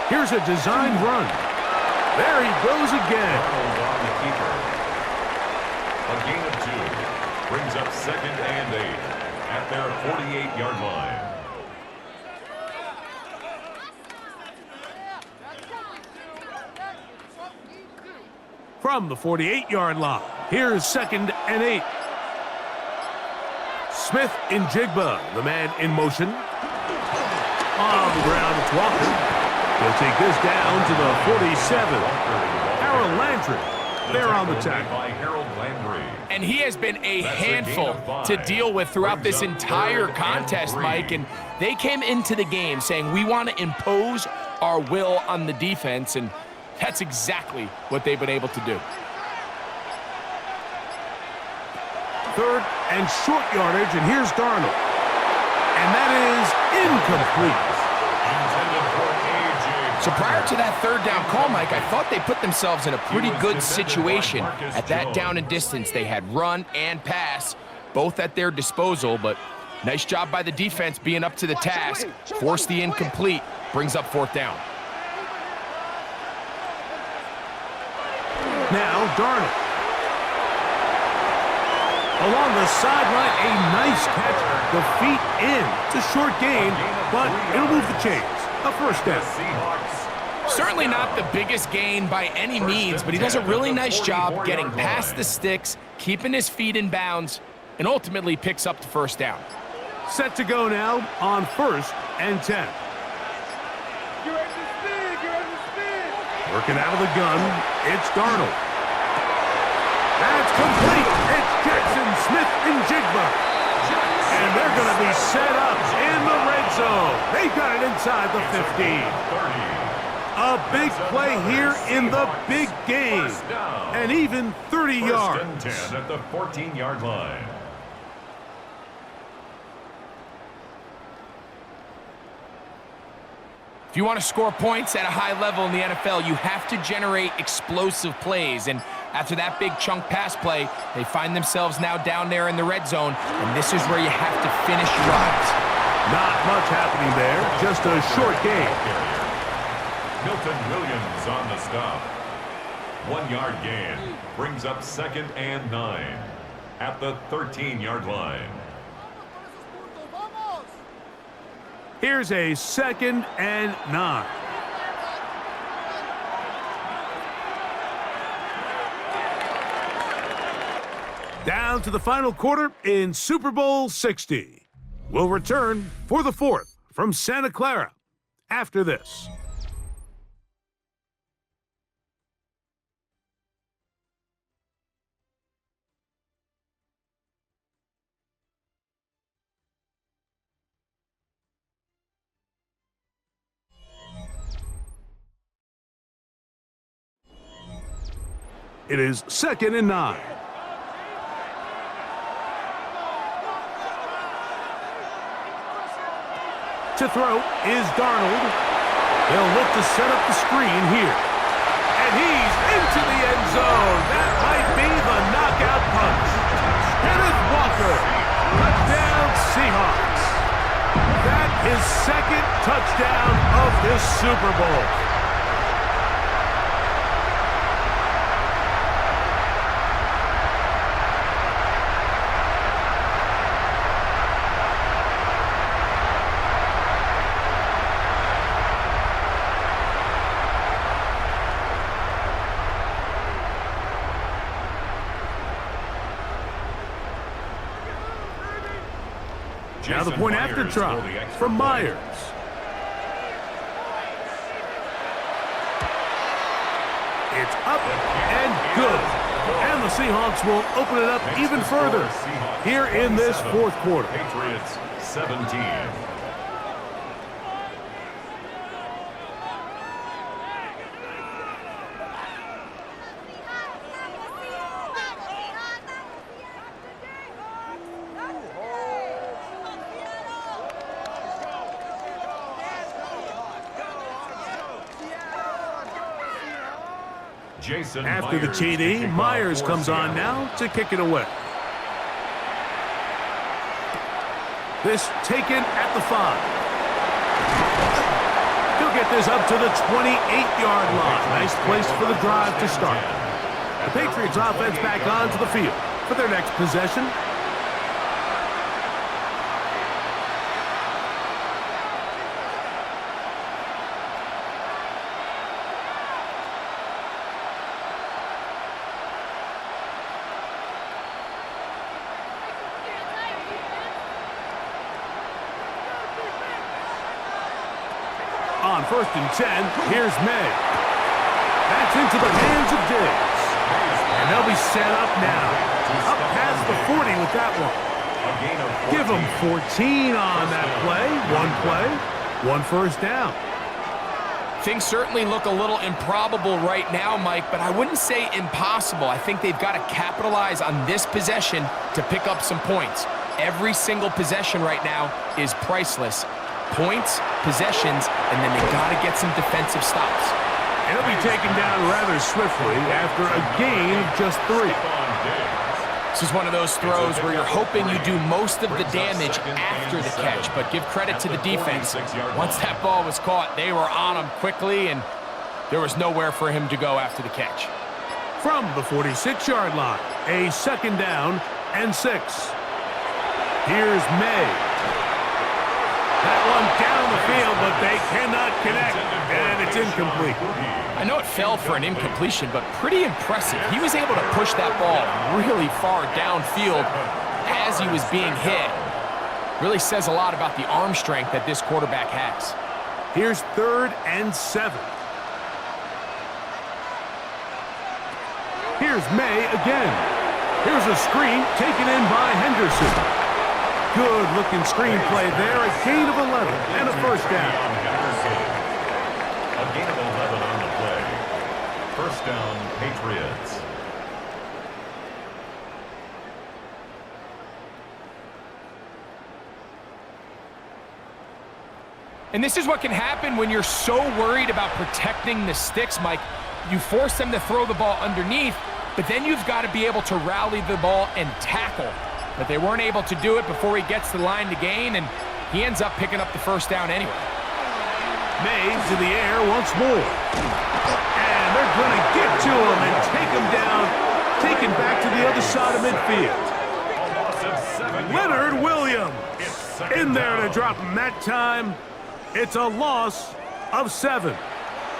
A: Here's a designed run. There he goes again.
C: On the keeper. A gain of 2 brings up 2nd and 8 at their 48-yard line.
A: From the 48-yard line, here's 2nd and 8. Smith-Njigba, the man in motion. On the ground, it's Walker. He'll take this down to the 47. Harold Landry, they're on the tackle.
B: And he has been a handful to deal with throughout this entire contest, Mike. And they came into the game saying, we want to impose our will on the defense. And that's exactly what they've been able to do.
A: 3rd and short yardage, and here's Darnold. And that is incomplete.
B: So prior to that 3rd down call, Mike, I thought they put themselves in a pretty good situation. At that down and distance, they had run and pass, both at their disposal, but nice job by the defense being up to the task. Forced the incomplete, brings up 4th down.
A: Now Darnold. Along the sideline, a nice catch. The feet in. It's a short gain, but it'll move the chains. A first down.
B: Certainly not the biggest gain by any means, but he does a really nice job getting past the sticks, keeping his feet in bounds, and ultimately picks up the 1st down.
A: Set to go now on 1st and 10. Working out of the gun, it's Darnold. That's complete. It's Jackson Smith-Njigba. And they're going to be set up in the red zone. They've got it inside the 15. A big play here in the big game. And even 30 yards.
C: 1st and 10 at the 14-yard line.
B: If you want to score points at a high level in the NFL, you have to generate explosive plays. And after that big chunk pass play, they find themselves now down there in the red zone. And this is where you have to finish drives.
A: Not much happening there. Just a short game.
C: Milton Williams on the stop. 1-yard gain brings up 2nd and 9 at the 13-yard line.
A: Here's a 2nd and 9. Down to the final quarter in Super Bowl 60. We'll return for the 4th from Santa Clara after this. It is 2nd and 9. To throw is Darnold. They'll look to set up the screen here. And he's into the end zone. That might be the knockout punch. his second touchdown of this Super Bowl. Now the point after try from Myers. It's up and good. And the Seahawks will open it up even further here in this fourth quarter.
C: Patriots 17.
A: After the TD, Myers comes on now to kick it away. This taken at the 5. He'll get this up to the 28-yard line. Nice place for the drive to start. The Patriots offense back onto the field for their next possession. On 1st and 10, here's Maye. That's into the hands of Diggs. And they'll be set up now. Up past the 40 with that one. Give them 14 on that play. One first down.
B: Things certainly look a little improbable right now, Mike, but I wouldn't say impossible. I think they've got to capitalize on this possession to pick up some points. Every single possession right now is priceless. Points, possessions, and then they got to get some defensive stops.
A: And he'll be taken down rather swiftly after a gain of just 3.
B: This is one of those throws where you're hoping you do most of the damage after the catch, but give credit to the defense. Once that ball was caught, they were on him quickly, and there was nowhere for him to go after the catch.
A: From the 46-yard line, a 2nd down and 6. Here's Maye. That one down the field, but they cannot connect, and it's incomplete.
B: I know it fell for an incompletion, but pretty impressive. He was able to push that ball really far downfield as he was being hit. Really says a lot about the arm strength that this quarterback has.
A: Here's 3rd and 7. Here's Maye again. Here's a screen taken in by Henderson. Good-looking screenplay there, a gain of 11 and a first down.
C: A gain of 11 on the play. First down, Patriots.
B: And this is what can happen when you're so worried about protecting the sticks, Mike. You force them to throw the ball underneath, but then you've got to be able to rally the ball and tackle. But they weren't able to do it before he gets the line to gain, and he ends up picking up the first down anyway.
A: Maye to the air once more. And they're going to get to him and take him down, taken back to the other side of midfield. Leonard Williams in there to drop him that time. It's a loss of 7.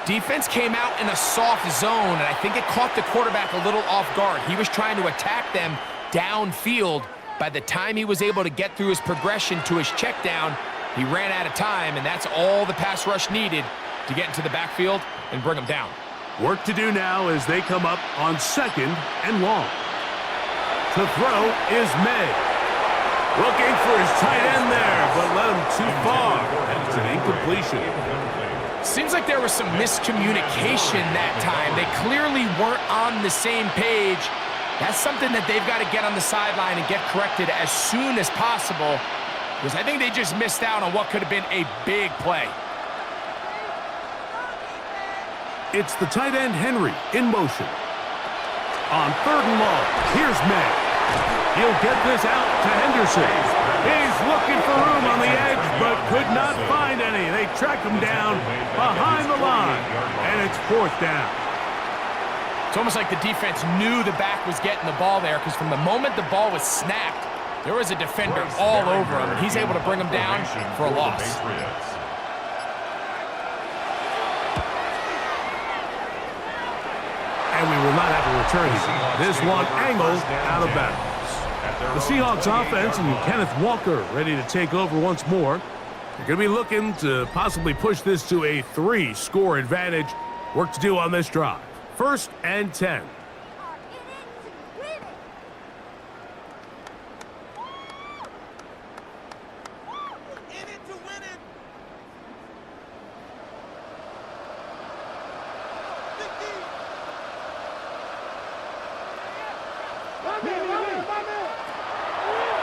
B: Defense came out in a soft zone, and I think it caught the quarterback a little off guard. He was trying to attack them downfield. By the time he was able to get through his progression to his check down, he ran out of time, and that's all the pass rush needed to get into the backfield and bring him down.
A: Work to do now as they come up on 2nd and long. To throw is Maye. Looking for his tight end there, but led him too far, and it's an incompletion.
B: Seems like there was some miscommunication that time. They clearly weren't on the same page. That's something that they've got to get on the sideline and get corrected as soon as possible, because I think they just missed out on what could have been a big play.
A: It's the tight end Henry in motion. On 3rd and long, here's Maye. He'll get this out to Henderson. He's looking for room on the edge, but could not find any. They track him down behind the line, and it's 4th down.
B: It's almost like the defense knew the back was getting the ball there, because from the moment the ball was snapped, there was a defender all over him, and he's able to bring him down for a loss.
A: And we will not have a return here. This one angled out of bounds. The Seahawks offense and Kenneth Walker ready to take over once more. They're going to be looking to possibly push this to a 3-score advantage. Work to do on this drive. 1st and 10.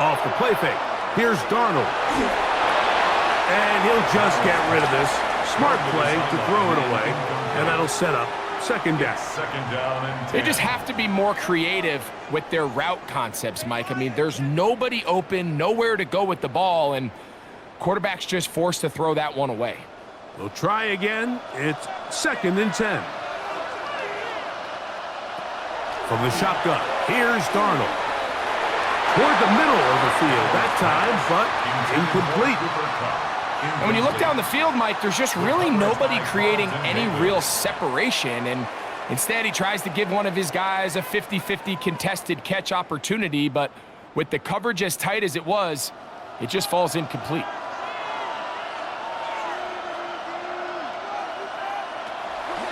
A: Off the play fake. Here's Darnold. And he'll just get rid of this. Smart play to throw it away. And that'll set up 2nd down.
B: They just have to be more creative with their route concepts, Mike. I mean, there's nobody open, nowhere to go with the ball, and quarterback's just forced to throw that one away.
A: We'll try again. It's 2nd and 10. From the shotgun, here's Darnold. Toward the middle of the field that time, but incomplete.
B: And when you look down the field, Mike, there's just really nobody creating any real separation. And instead, he tries to give one of his guys a 50-50 contested catch opportunity. But with the coverage as tight as it was, it just falls incomplete.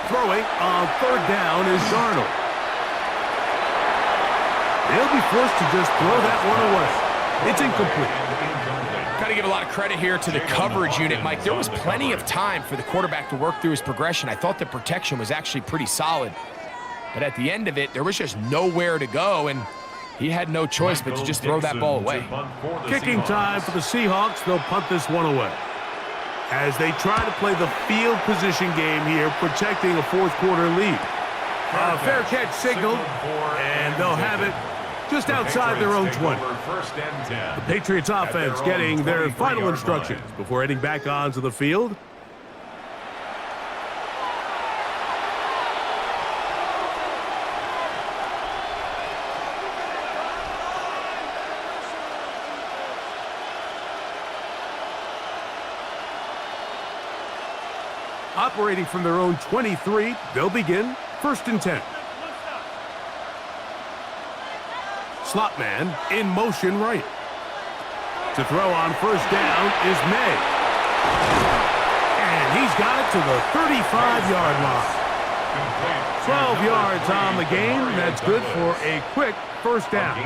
A: Throwing on 3rd down is Darnold. They'll be forced to just throw that one away. It's incomplete.
B: Got to give a lot of credit here to the coverage unit, Mike. There was plenty of time for the quarterback to work through his progression. I thought the protection was actually pretty solid. But at the end of it, there was just nowhere to go, and he had no choice but to just throw that ball away.
A: Kicking time for the Seahawks. They'll punt this one away. As they try to play the field position game here, protecting a 4th quarter lead. A fair catch signaled, and they'll have it just outside their own 20. The Patriots offense getting their final instructions before heading back onto the field. Operating from their own 23, they'll begin 1st and 10. Slot man in motion right. To throw on 1st down is Maye. And he's got it to the 35-yard line. 12 yards on the game. That's good for a quick 1st down.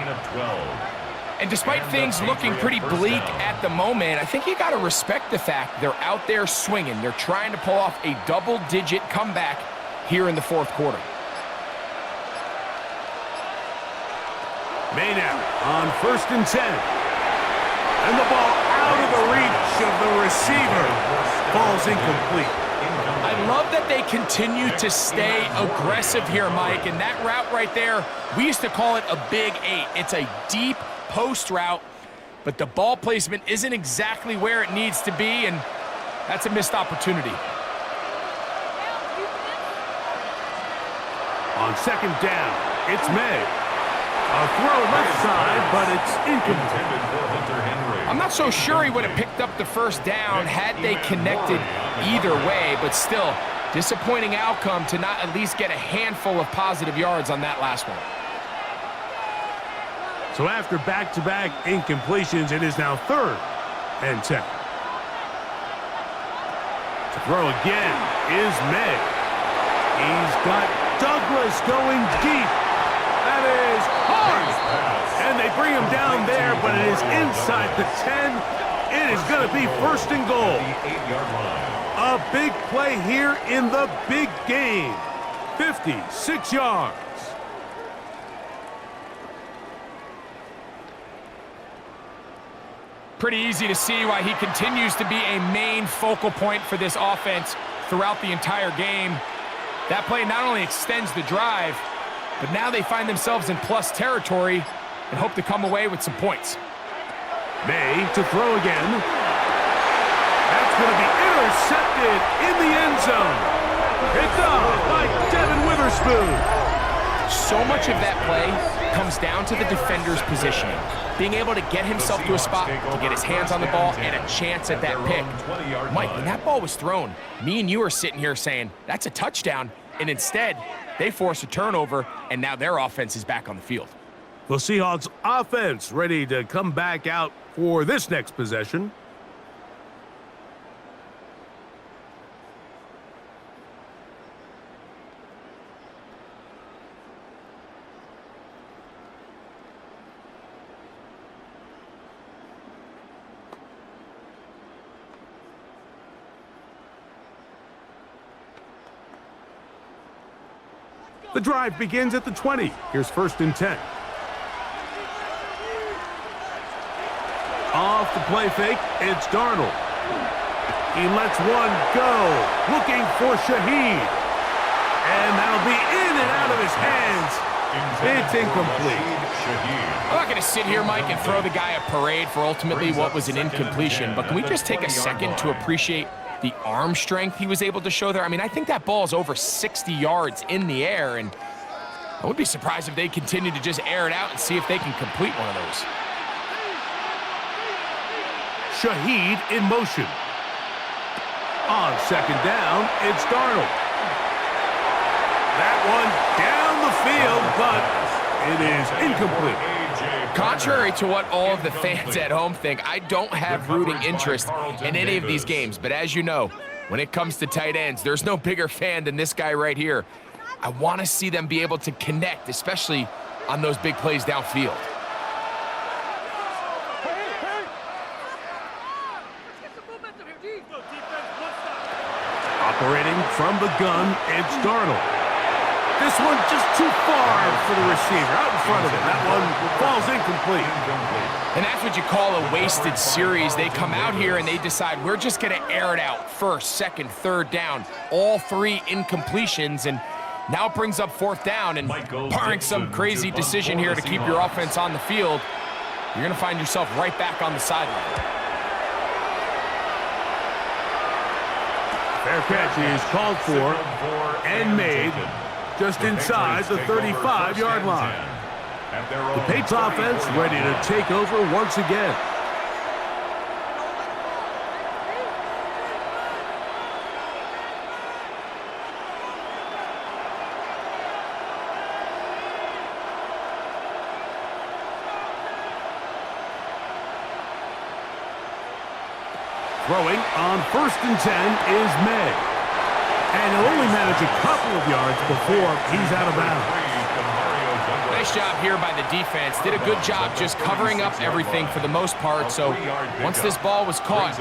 B: And despite things looking pretty bleak at the moment, I think you got to respect the fact they're out there swinging. They're trying to pull off a double-digit comeback here in the 4th quarter.
A: Maye now on 1st and 10. And the ball out of the reach of the receiver. Falls incomplete.
B: I love that they continue to stay aggressive here, Mike. And that route right there, we used to call it a big 8. It's a deep post route, but the ball placement isn't exactly where it needs to be, and that's a missed opportunity.
A: On 2nd down, it's Maye. A throw left side, but it's incomplete.
B: I'm not so sure he would have picked up the 1st down had they connected either way, but still, disappointing outcome to not at least get a handful of positive yards on that last one.
A: So after back-to-back incompletions, it is now 3rd and 10. To throw again is Maye. He's got Douglas going deep. That is hard. And they bring him down there, but it is inside the 10. It is going to be 1st and goal. A big play here in the big game. 56 yards.
B: Pretty easy to see why he continues to be a main focal point for this offense throughout the entire game. That play not only extends the drive, but now they find themselves in plus territory and hope to come away with some points.
A: Maye to throw again. That's going to be intercepted in the end zone. Picked up by Devin Witherspoon.
B: So much of that play comes down to the defender's positioning. Being able to get himself to a spot, to get his hands on the ball, and a chance at that pick. Mike, when that ball was thrown, me and you are sitting here saying, that's a touchdown, and instead, they force a turnover, and now their offense is back on the field.
A: The Seahawks offense ready to come back out for this next possession. The drive begins at the 20. Here's 1st and 10. Off the play fake, it's Darnold. He lets one go, looking for Shaheed. And that'll be in and out of his hands. It's incomplete.
B: I'm not going to sit here, Mike, and throw the guy a parade for ultimately what was an incompletion, but can we just take a second to appreciate the arm strength he was able to show there? I mean, I think that ball is over 60 yards in the air, and I would be surprised if they continue to just air it out and see if they can complete one of those.
A: Shaheed in motion. On 2nd down, it's Darnold. That one down the field, but it is incomplete.
B: Contrary to what all of the fans at home think, I don't have rooting interest in any of these games. But as you know, when it comes to tight ends, there's no bigger fan than this guy right here. I want to see them be able to connect, especially on those big plays downfield.
A: Operating from the gun, it's Darnold. This one just too far for the receiver, out in front of him. That one falls incomplete.
B: And that's what you call a wasted series. They come out here and they decide, we're just going to air it out. 1st, 2nd, 3rd down. All 3 incompletions, and now it brings up 4th down. And barring some crazy decision here to keep your offense on the field, you're going to find yourself right back on the sideline.
A: Fair catch is called for and made just inside the 35-yard line. The Patriots offense ready to take over once again. Throwing on 1st and 10 is Maye. And he'll only manage a couple of yards before he's out of bounds.
B: Nice job here by the defense. Did a good job just covering up everything for the most part. So once this ball was caught,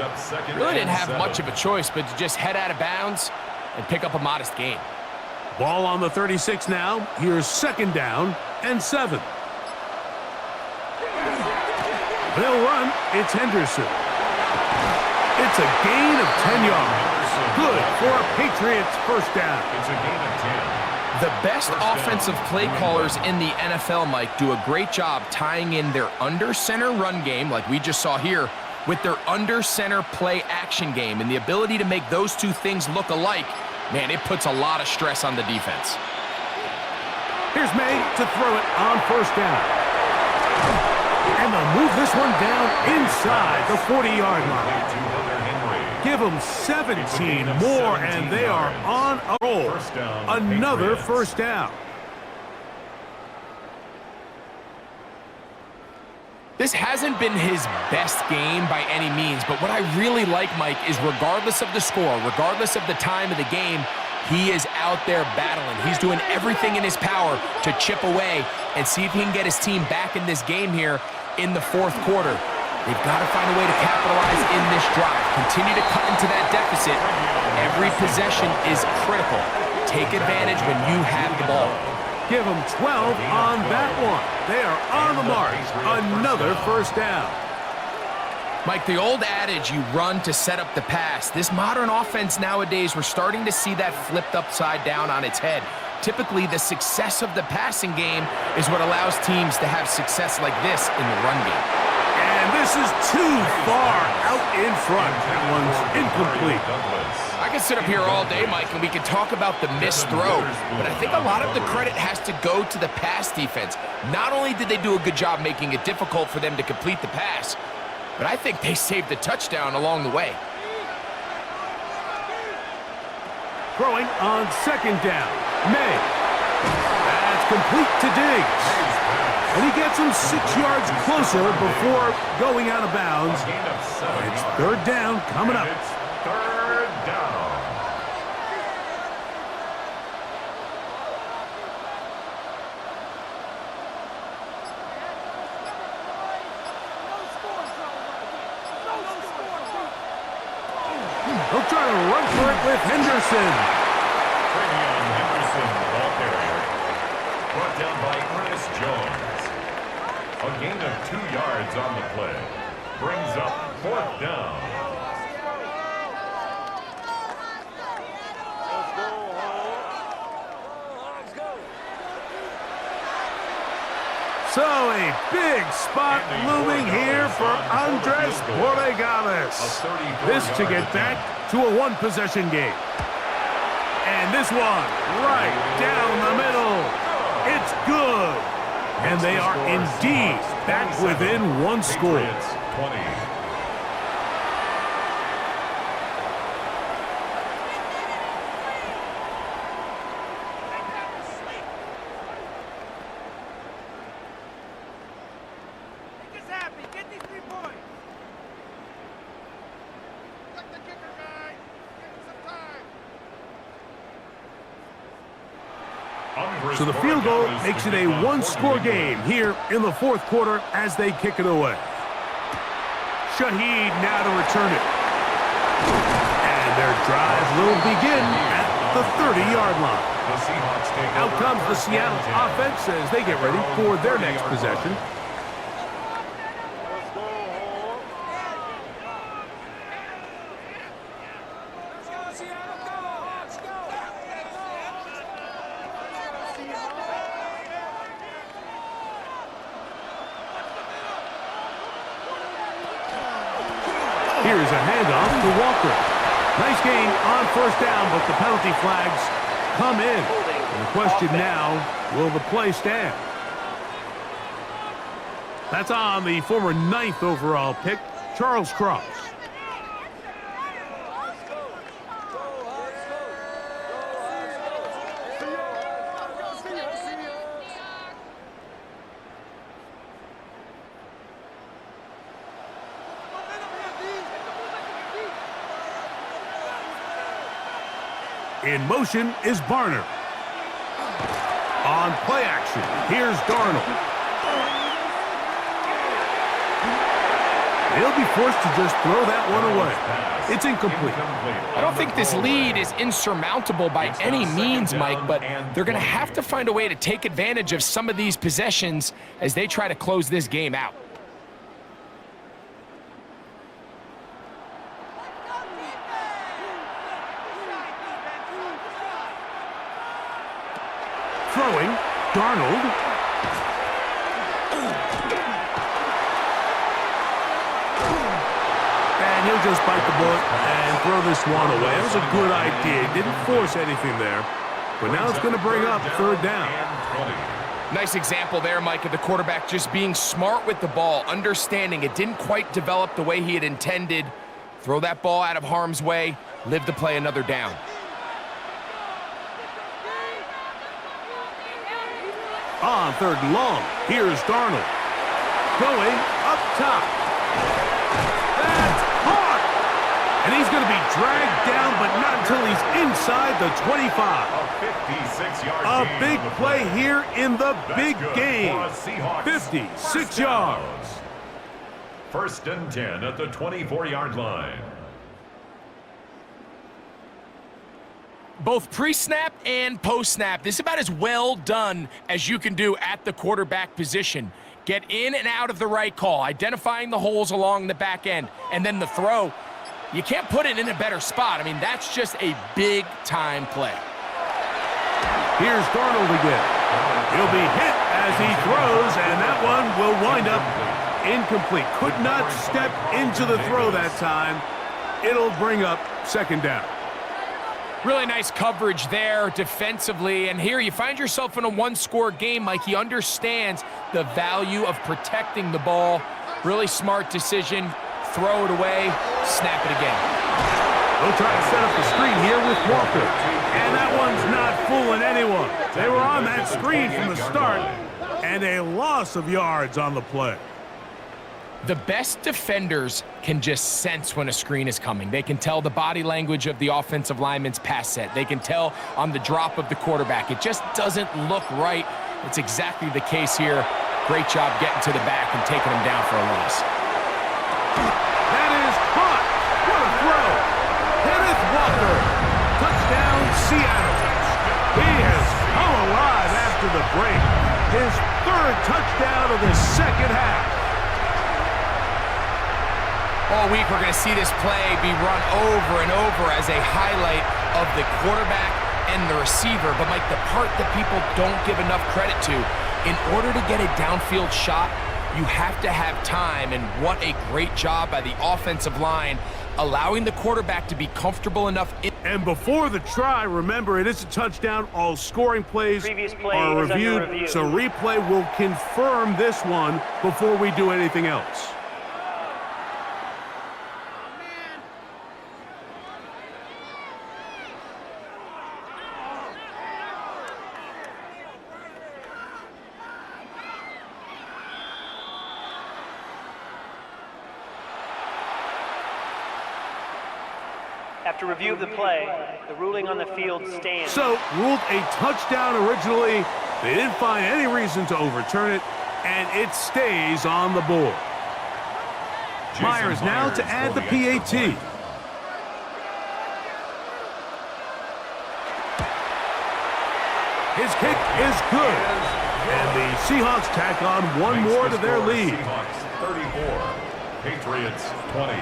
B: really didn't have much of a choice but to just head out of bounds and pick up a modest gain.
A: Ball on the 36 now. Here's 2nd down and 7. They'll run. It's Henderson. It's a gain of 10 yards. Good for a Patriots 1st down.
C: It's a gain of 10.
B: The best offensive play callers in the NFL, Mike, do a great job tying in their under-center run game, like we just saw here, with their under-center play action game. And the ability to make those two things look alike, man, it puts a lot of stress on the defense.
A: Here's Maye to throw it on 1st down. And they'll move this one down inside the 40-yard line. Give them 17 more, and they are on a roll. Another 1st down.
B: This hasn't been his best game by any means, but what I really like, Mike, is regardless of the score, regardless of the time of the game, he is out there battling. He's doing everything in his power to chip away and see if he can get his team back in this game here in the 4th quarter. They've got to find a way to capitalize in this drive. Continue to cut into that deficit. Every possession is critical. Take advantage when you have the ball.
A: Give them 12 on that one. They are on the mark. Another 1st down.
B: Mike, the old adage, you run to set up the pass. This modern offense nowadays, we're starting to see that flipped upside down on its head. Typically, the success of the passing game is what allows teams to have success like this in the run game.
A: And this is too far out in front. That one's incomplete.
B: I can sit up here all day, Mike, and we can talk about the missed throw, but I think a lot of the credit has to go to the pass defense. Not only did they do a good job making it difficult for them to complete the pass, but I think they saved the touchdown along the way.
A: Throwing on second down. May. That's complete to Diggs. And he gets him 6 yards closer before going out of bounds. It's third down coming up.
C: It's third down.
A: He'll try to run for it with Henderson.
C: Henderson, the ball carrier. Brought down by Ernest Jones. A gain of 2 yards on the play. Brings up fourth down.
A: So a big spot looming here for Andres Borregales. This to get back to a one-possession game. And this one right down the middle. It's good. And they are indeed back within one score.
C: 20.
A: So the field goal makes it a one-score game here in the fourth quarter as they kick it away. Shaheed now to return it. And their drive will begin at the 30-yard line. Out comes the Seattle offense as they get ready for their next possession. Here's a handoff to Walker. Nice gain on first down, but the penalty flags come in. And the question now, will the play stand? That's on the former 9th overall pick, Charles Cross. In motion is Barner. On play action, here's Darnold. He'll be forced to just throw that one away. It's incomplete.
B: I don't think this lead is insurmountable by any means, Mike, but they're going to have to find a way to take advantage of some of these possessions as they try to close this game out.
A: Throwing, Darnold. And he'll just bite the bullet and throw this one away. It was a good idea. He didn't force anything there. But now it's going to bring up third down.
B: Nice example there, Mike, of the quarterback just being smart with the ball, understanding it didn't quite develop the way he had intended. Throw that ball out of harm's way, live to play another down.
A: On third and long, here's Darnold. Going up top. That's caught! And he's going to be dragged down, but not until he's inside the 25. A big play here in the big game. 56 yards.
C: First and 10 at the 24-yard line.
B: Both pre-snap and post-snap, this is about as well done as you can do at the quarterback position. Get in and out of the right call, identifying the holes along the back end, and then the throw. You can't put it in a better spot. I mean, that's just a big-time play.
A: Here's Darnold again. He'll be hit as he throws, and that one will wind up incomplete. Could not step into the throw that time. It'll bring up second down.
B: Really nice coverage there defensively, and here you find yourself in a one-score game, Mike. He understands the value of protecting the ball. Really smart decision. Throw it away, snap it again.
A: They'll try to set up the screen here with Walker, and that one's not fooling anyone. They were on that screen from the start, and a loss of yards on the play.
B: The best defenders can just sense when a screen is coming. They can tell the body language of the offensive lineman's pass set. They can tell on the drop of the quarterback. It just doesn't look right. It's exactly the case here. Great job getting to the back and taking him down for a loss.
A: That is caught. What a throw. Kenneth Walker. Touchdown, Seattle. He has come alive after the break. His third touchdown of the second half.
B: All week, we're going to see this play be run over and over as a highlight of the quarterback and the receiver. But, Mike, the part that people don't give enough credit to, in order to get a downfield shot, you have to have time. And what a great job by the offensive line, allowing the quarterback to be comfortable enough.
A: And before the try, remember, it is a touchdown. All scoring plays are reviewed, so replay will confirm this one before we do anything else.
F: After review of the play, the ruling on the field stands.
A: So, ruled a touchdown originally. They didn't find any reason to overturn it, and it stays on the board. Myers now to add the PAT. His kick is good. And the Seahawks tack on one more to their lead.
C: Seahawks 34, Patriots 20.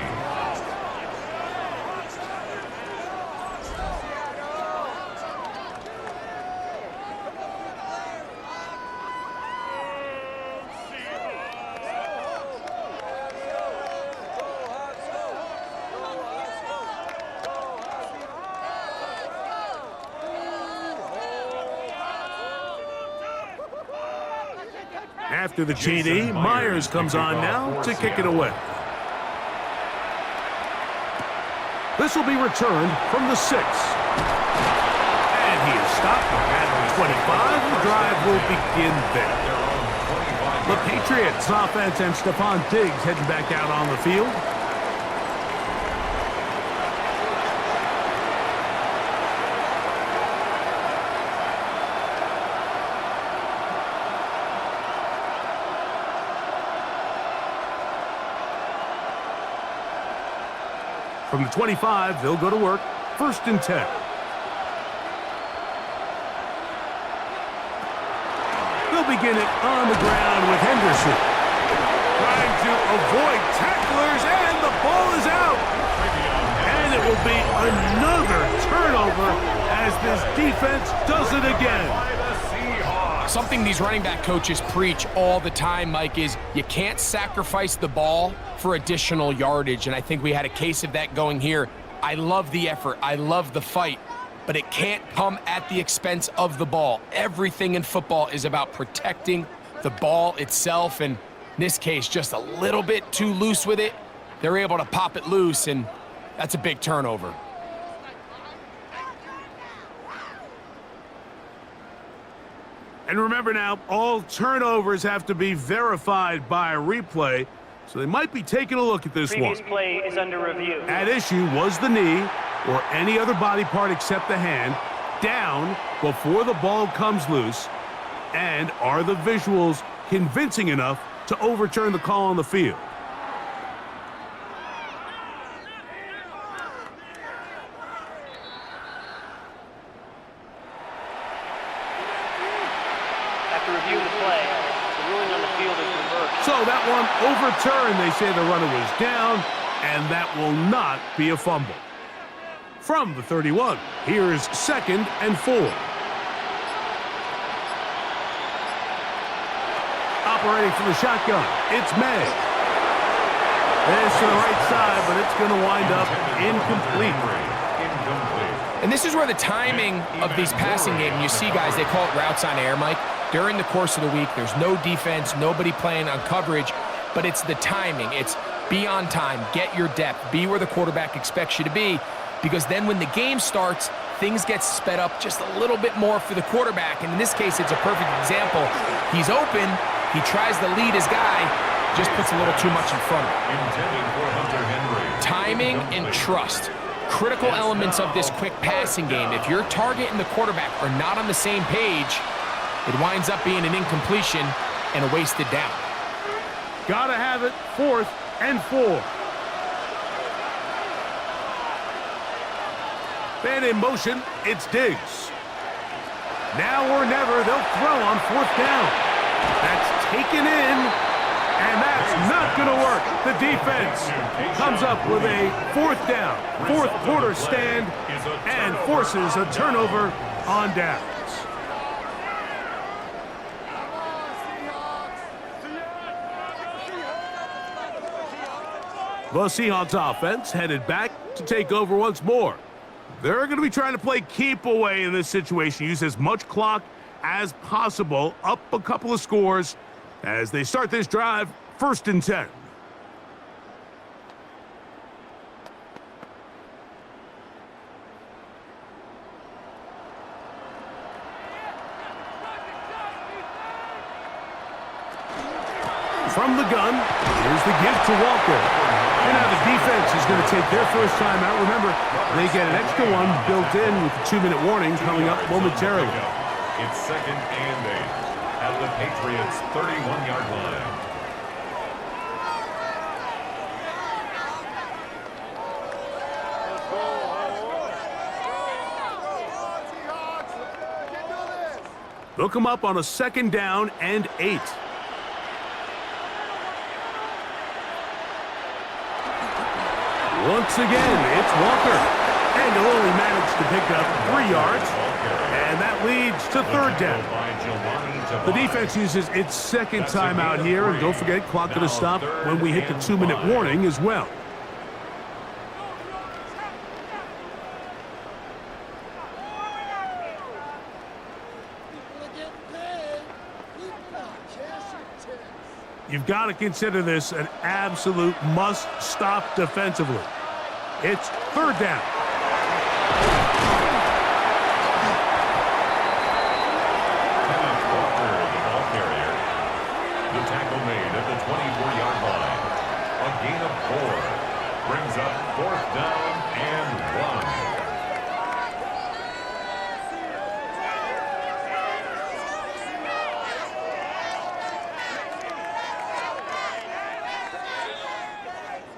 A: After the TD, Myers comes on now to kick it away. This will be returned from the 6. And he is stopped at the 25. The drive will begin there. The Patriots offense and Stephon Diggs heading back out on the field. From the 25, they'll go to work. 1st and 10. They'll begin it on the ground with Henderson. Trying to avoid tacklers, and the ball is out. And it will be another turnover as this defense does it again.
B: Something these running back coaches preach all the time, Mike, is you can't sacrifice the ball for additional yardage, and I think we had a case of that going here. I love the effort. I love the fight, but it can't come at the expense of the ball. Everything in football is about protecting the ball itself, and in this case, just a little bit too loose with it. They're able to pop it loose, and that's a big turnover.
A: And remember now, all turnovers have to be verified by a replay, so they might be taking a look at this one.
F: Previous play is under review.
A: At issue was the knee, or any other body part except the hand, down before the ball comes loose, and are the visuals convincing enough to overturn the call on the field? So that one overturned. They say the runner was down, and that will not be a fumble. From the 31, here's 2nd and 4. A Operating from the shotgun, it's Maye. This to the right side, but it's going to wind up incomplete.
B: And this is where the timing of these passing games, you see guys, they call it routes on air, Mike. During the course of the week, there's no defense, nobody playing on coverage, but it's the timing. It's be on time, get your depth, be where the quarterback expects you to be, because then when the game starts, things get sped up just a little bit more for the quarterback. And in this case, it's a perfect example. He's open, he tries to lead his guy, just puts a little too much in front of him. Timing and trust. Critical elements of this quick passing game. If your target and the quarterback are not on the same page, it winds up being an incompletion and a wasted down.
A: Gotta have it, 4th and 4. Then in motion, it's Diggs. Now or never, they'll throw on 4th down. That's taken in. And that's not going to work. The defense comes up with a 4th down, 4th quarter stand, and forces a turnover on downs. The Seahawks offense headed back to take over once more. They're going to be trying to play keep away in this situation, use as much clock as possible, up a couple of scores, as they start this drive, 1st and 10. From the gun, here's the give to Walker. And now the defense is going to take their first time out. Remember, they get an extra one built in with the 2-minute warning coming up momentarily.
C: It's 2nd and 8. At the Patriots' 31-yard line.
A: They'll come up on a 2nd down and 8. Once again, it's Walker. And he'll only manage to pick up 3 yards. And that leads to 3rd down. The defense uses its 2nd timeout here. And don't forget, clock going to stop when we hit the 2-minute warning as well. You've got to consider this an absolute must-stop defensively. It's 3rd down.
C: The tackle made at the 24-yard line. A gain of 4. Brings up 4th down and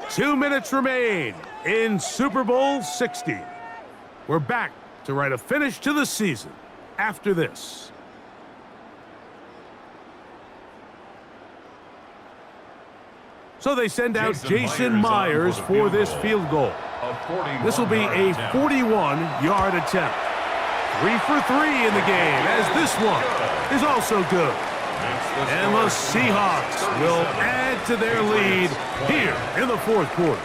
C: 1.
A: Two minutes remain in Super Bowl 60. We're back to write a finish to the season after this. So they send out Jason Myers for this field goal. This will be a 41-yard attempt. 3 for 3 in the game, as this one is also good. And the Seahawks will add to their lead here in the 4th quarter.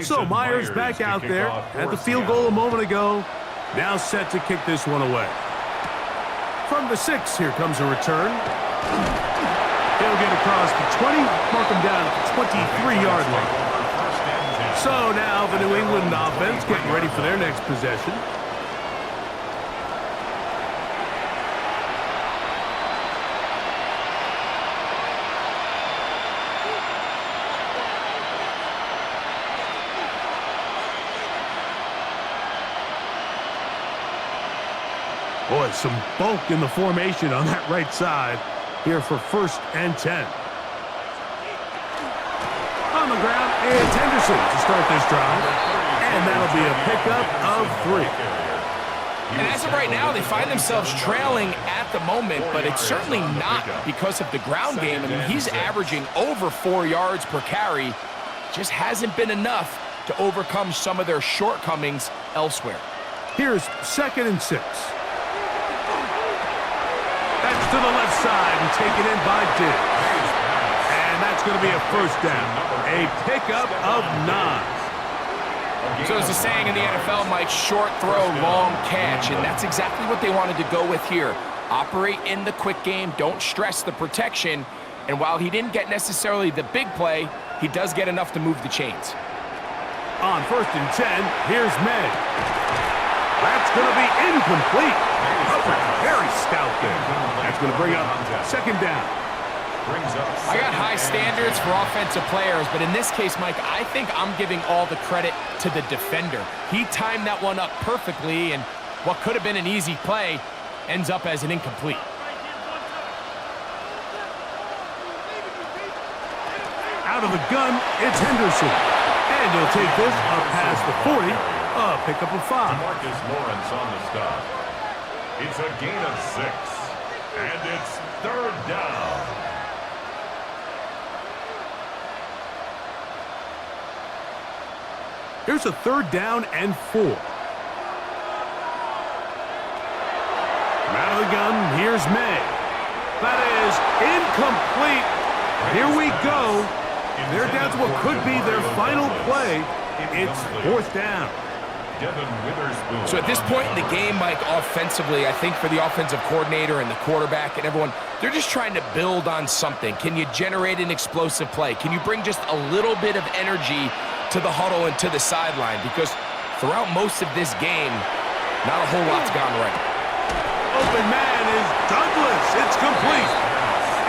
A: So Myers back out there at the field goal a moment ago. Now set to kick this one away. From the 6, here comes a return. He'll get across the 20, mark him down at the 23-yard line. So now the New England offense getting ready for their next possession. Boy, some bulk in the formation on that right side here for 1st and 10. On the ground, it's Henderson to start this drive. And that'll be a pickup of 3.
B: And as of right now, they find themselves trailing at the moment, but it's certainly not because of the ground game. I mean, he's averaging over 4 yards per carry. Just hasn't been enough to overcome some of their shortcomings elsewhere.
A: Here's 2nd and 6. That's to the left side and taken in by Diggs. And that's going to be a first down. A pickup of 9.
B: So as the saying in the NFL, Mike, short throw, long catch, and that's exactly what they wanted to go with here. Operate in the quick game, don't stress the protection, and while he didn't get necessarily the big play, he does get enough to move the chains.
A: On 1st and 10, here's Maye. That's going to be incomplete. Coverage very stout there. That's going to bring up 2nd down.
B: I got high standards for offensive players, but in this case, Mike, I think I'm giving all the credit to the defender. He timed that one up perfectly, and what could have been an easy play ends up as an incomplete.
A: Out of the gun, it's Henderson. And he'll take this up past the 40, a pickup of 5.
C: Marcus Lawrence on the stop. It's a gain of 6, and it's 3rd down.
A: Here's a 3rd down and 4. From out of the gun, here's Maye. That is incomplete. Here we go. They're down to what could be their final play. It's 4th down.
B: So at this point in the game, Mike, offensively, I think for the offensive coordinator and the quarterback and everyone, they're just trying to build on something. Can you generate an explosive play? Can you bring just a little bit of energy to the huddle and to the sideline? Because throughout most of this game, not a whole lot's gone right.
A: Open man is Douglas. It's complete.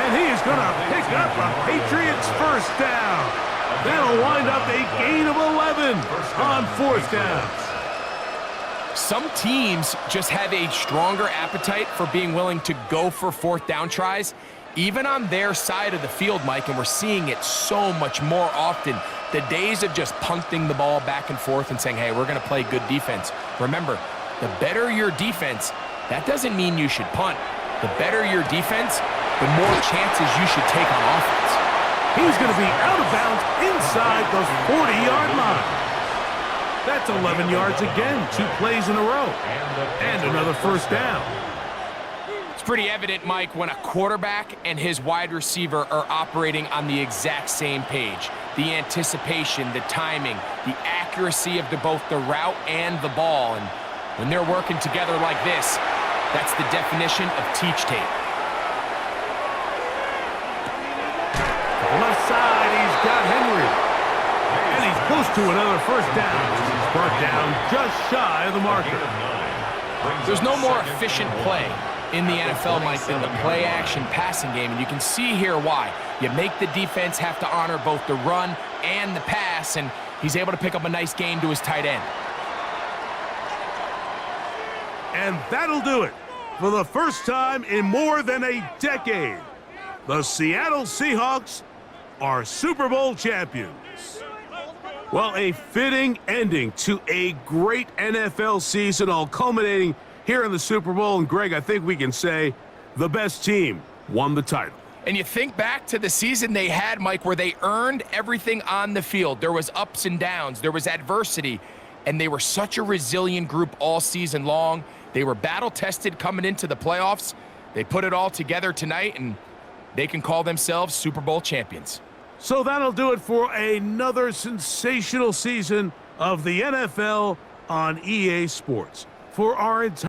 A: And he is going to pick up a Patriots first down. That'll wind up a gain of 11 on 4th down.
B: Some teams just have a stronger appetite for being willing to go for 4th down tries, even on their side of the field, Mike, and we're seeing it so much more often. The days of just punting the ball back and forth and saying, hey, we're going to play good defense. Remember, the better your defense, that doesn't mean you should punt. The better your defense, the more chances you should take on offense.
A: He's going to be out of bounds inside the 40-yard line. That's 11 yards again, 2 plays in a row. And another first down.
B: It's pretty evident, Mike, when a quarterback and his wide receiver are operating on the exact same page. The anticipation, the timing, the accuracy of both the route and the ball. And when they're working together like this, that's the definition of teach tape.
A: To the left side, he's got Henry. And he's close to another first down. He's brought down just shy of the marker.
B: There's no more efficient play in the NFL, Mike, than the play-action passing game, and you can see here why. You make the defense have to honor both the run and the pass, and he's able to pick up a nice gain to his tight end.
A: And that'll do it. For the first time in more than a decade, the Seattle Seahawks are Super Bowl champions. Well, a fitting ending to a great NFL season, all culminating here in the Super Bowl. And, Greg, I think we can say the best team won the title.
B: And you think back to the season they had, Mike, where they earned everything on the field. There was ups and downs. There was adversity. And they were such a resilient group all season long. They were battle-tested coming into the playoffs. They put it all together tonight, and they can call themselves Super Bowl champions.
A: So that'll do it for another sensational season of the NFL on EA Sports. For our entire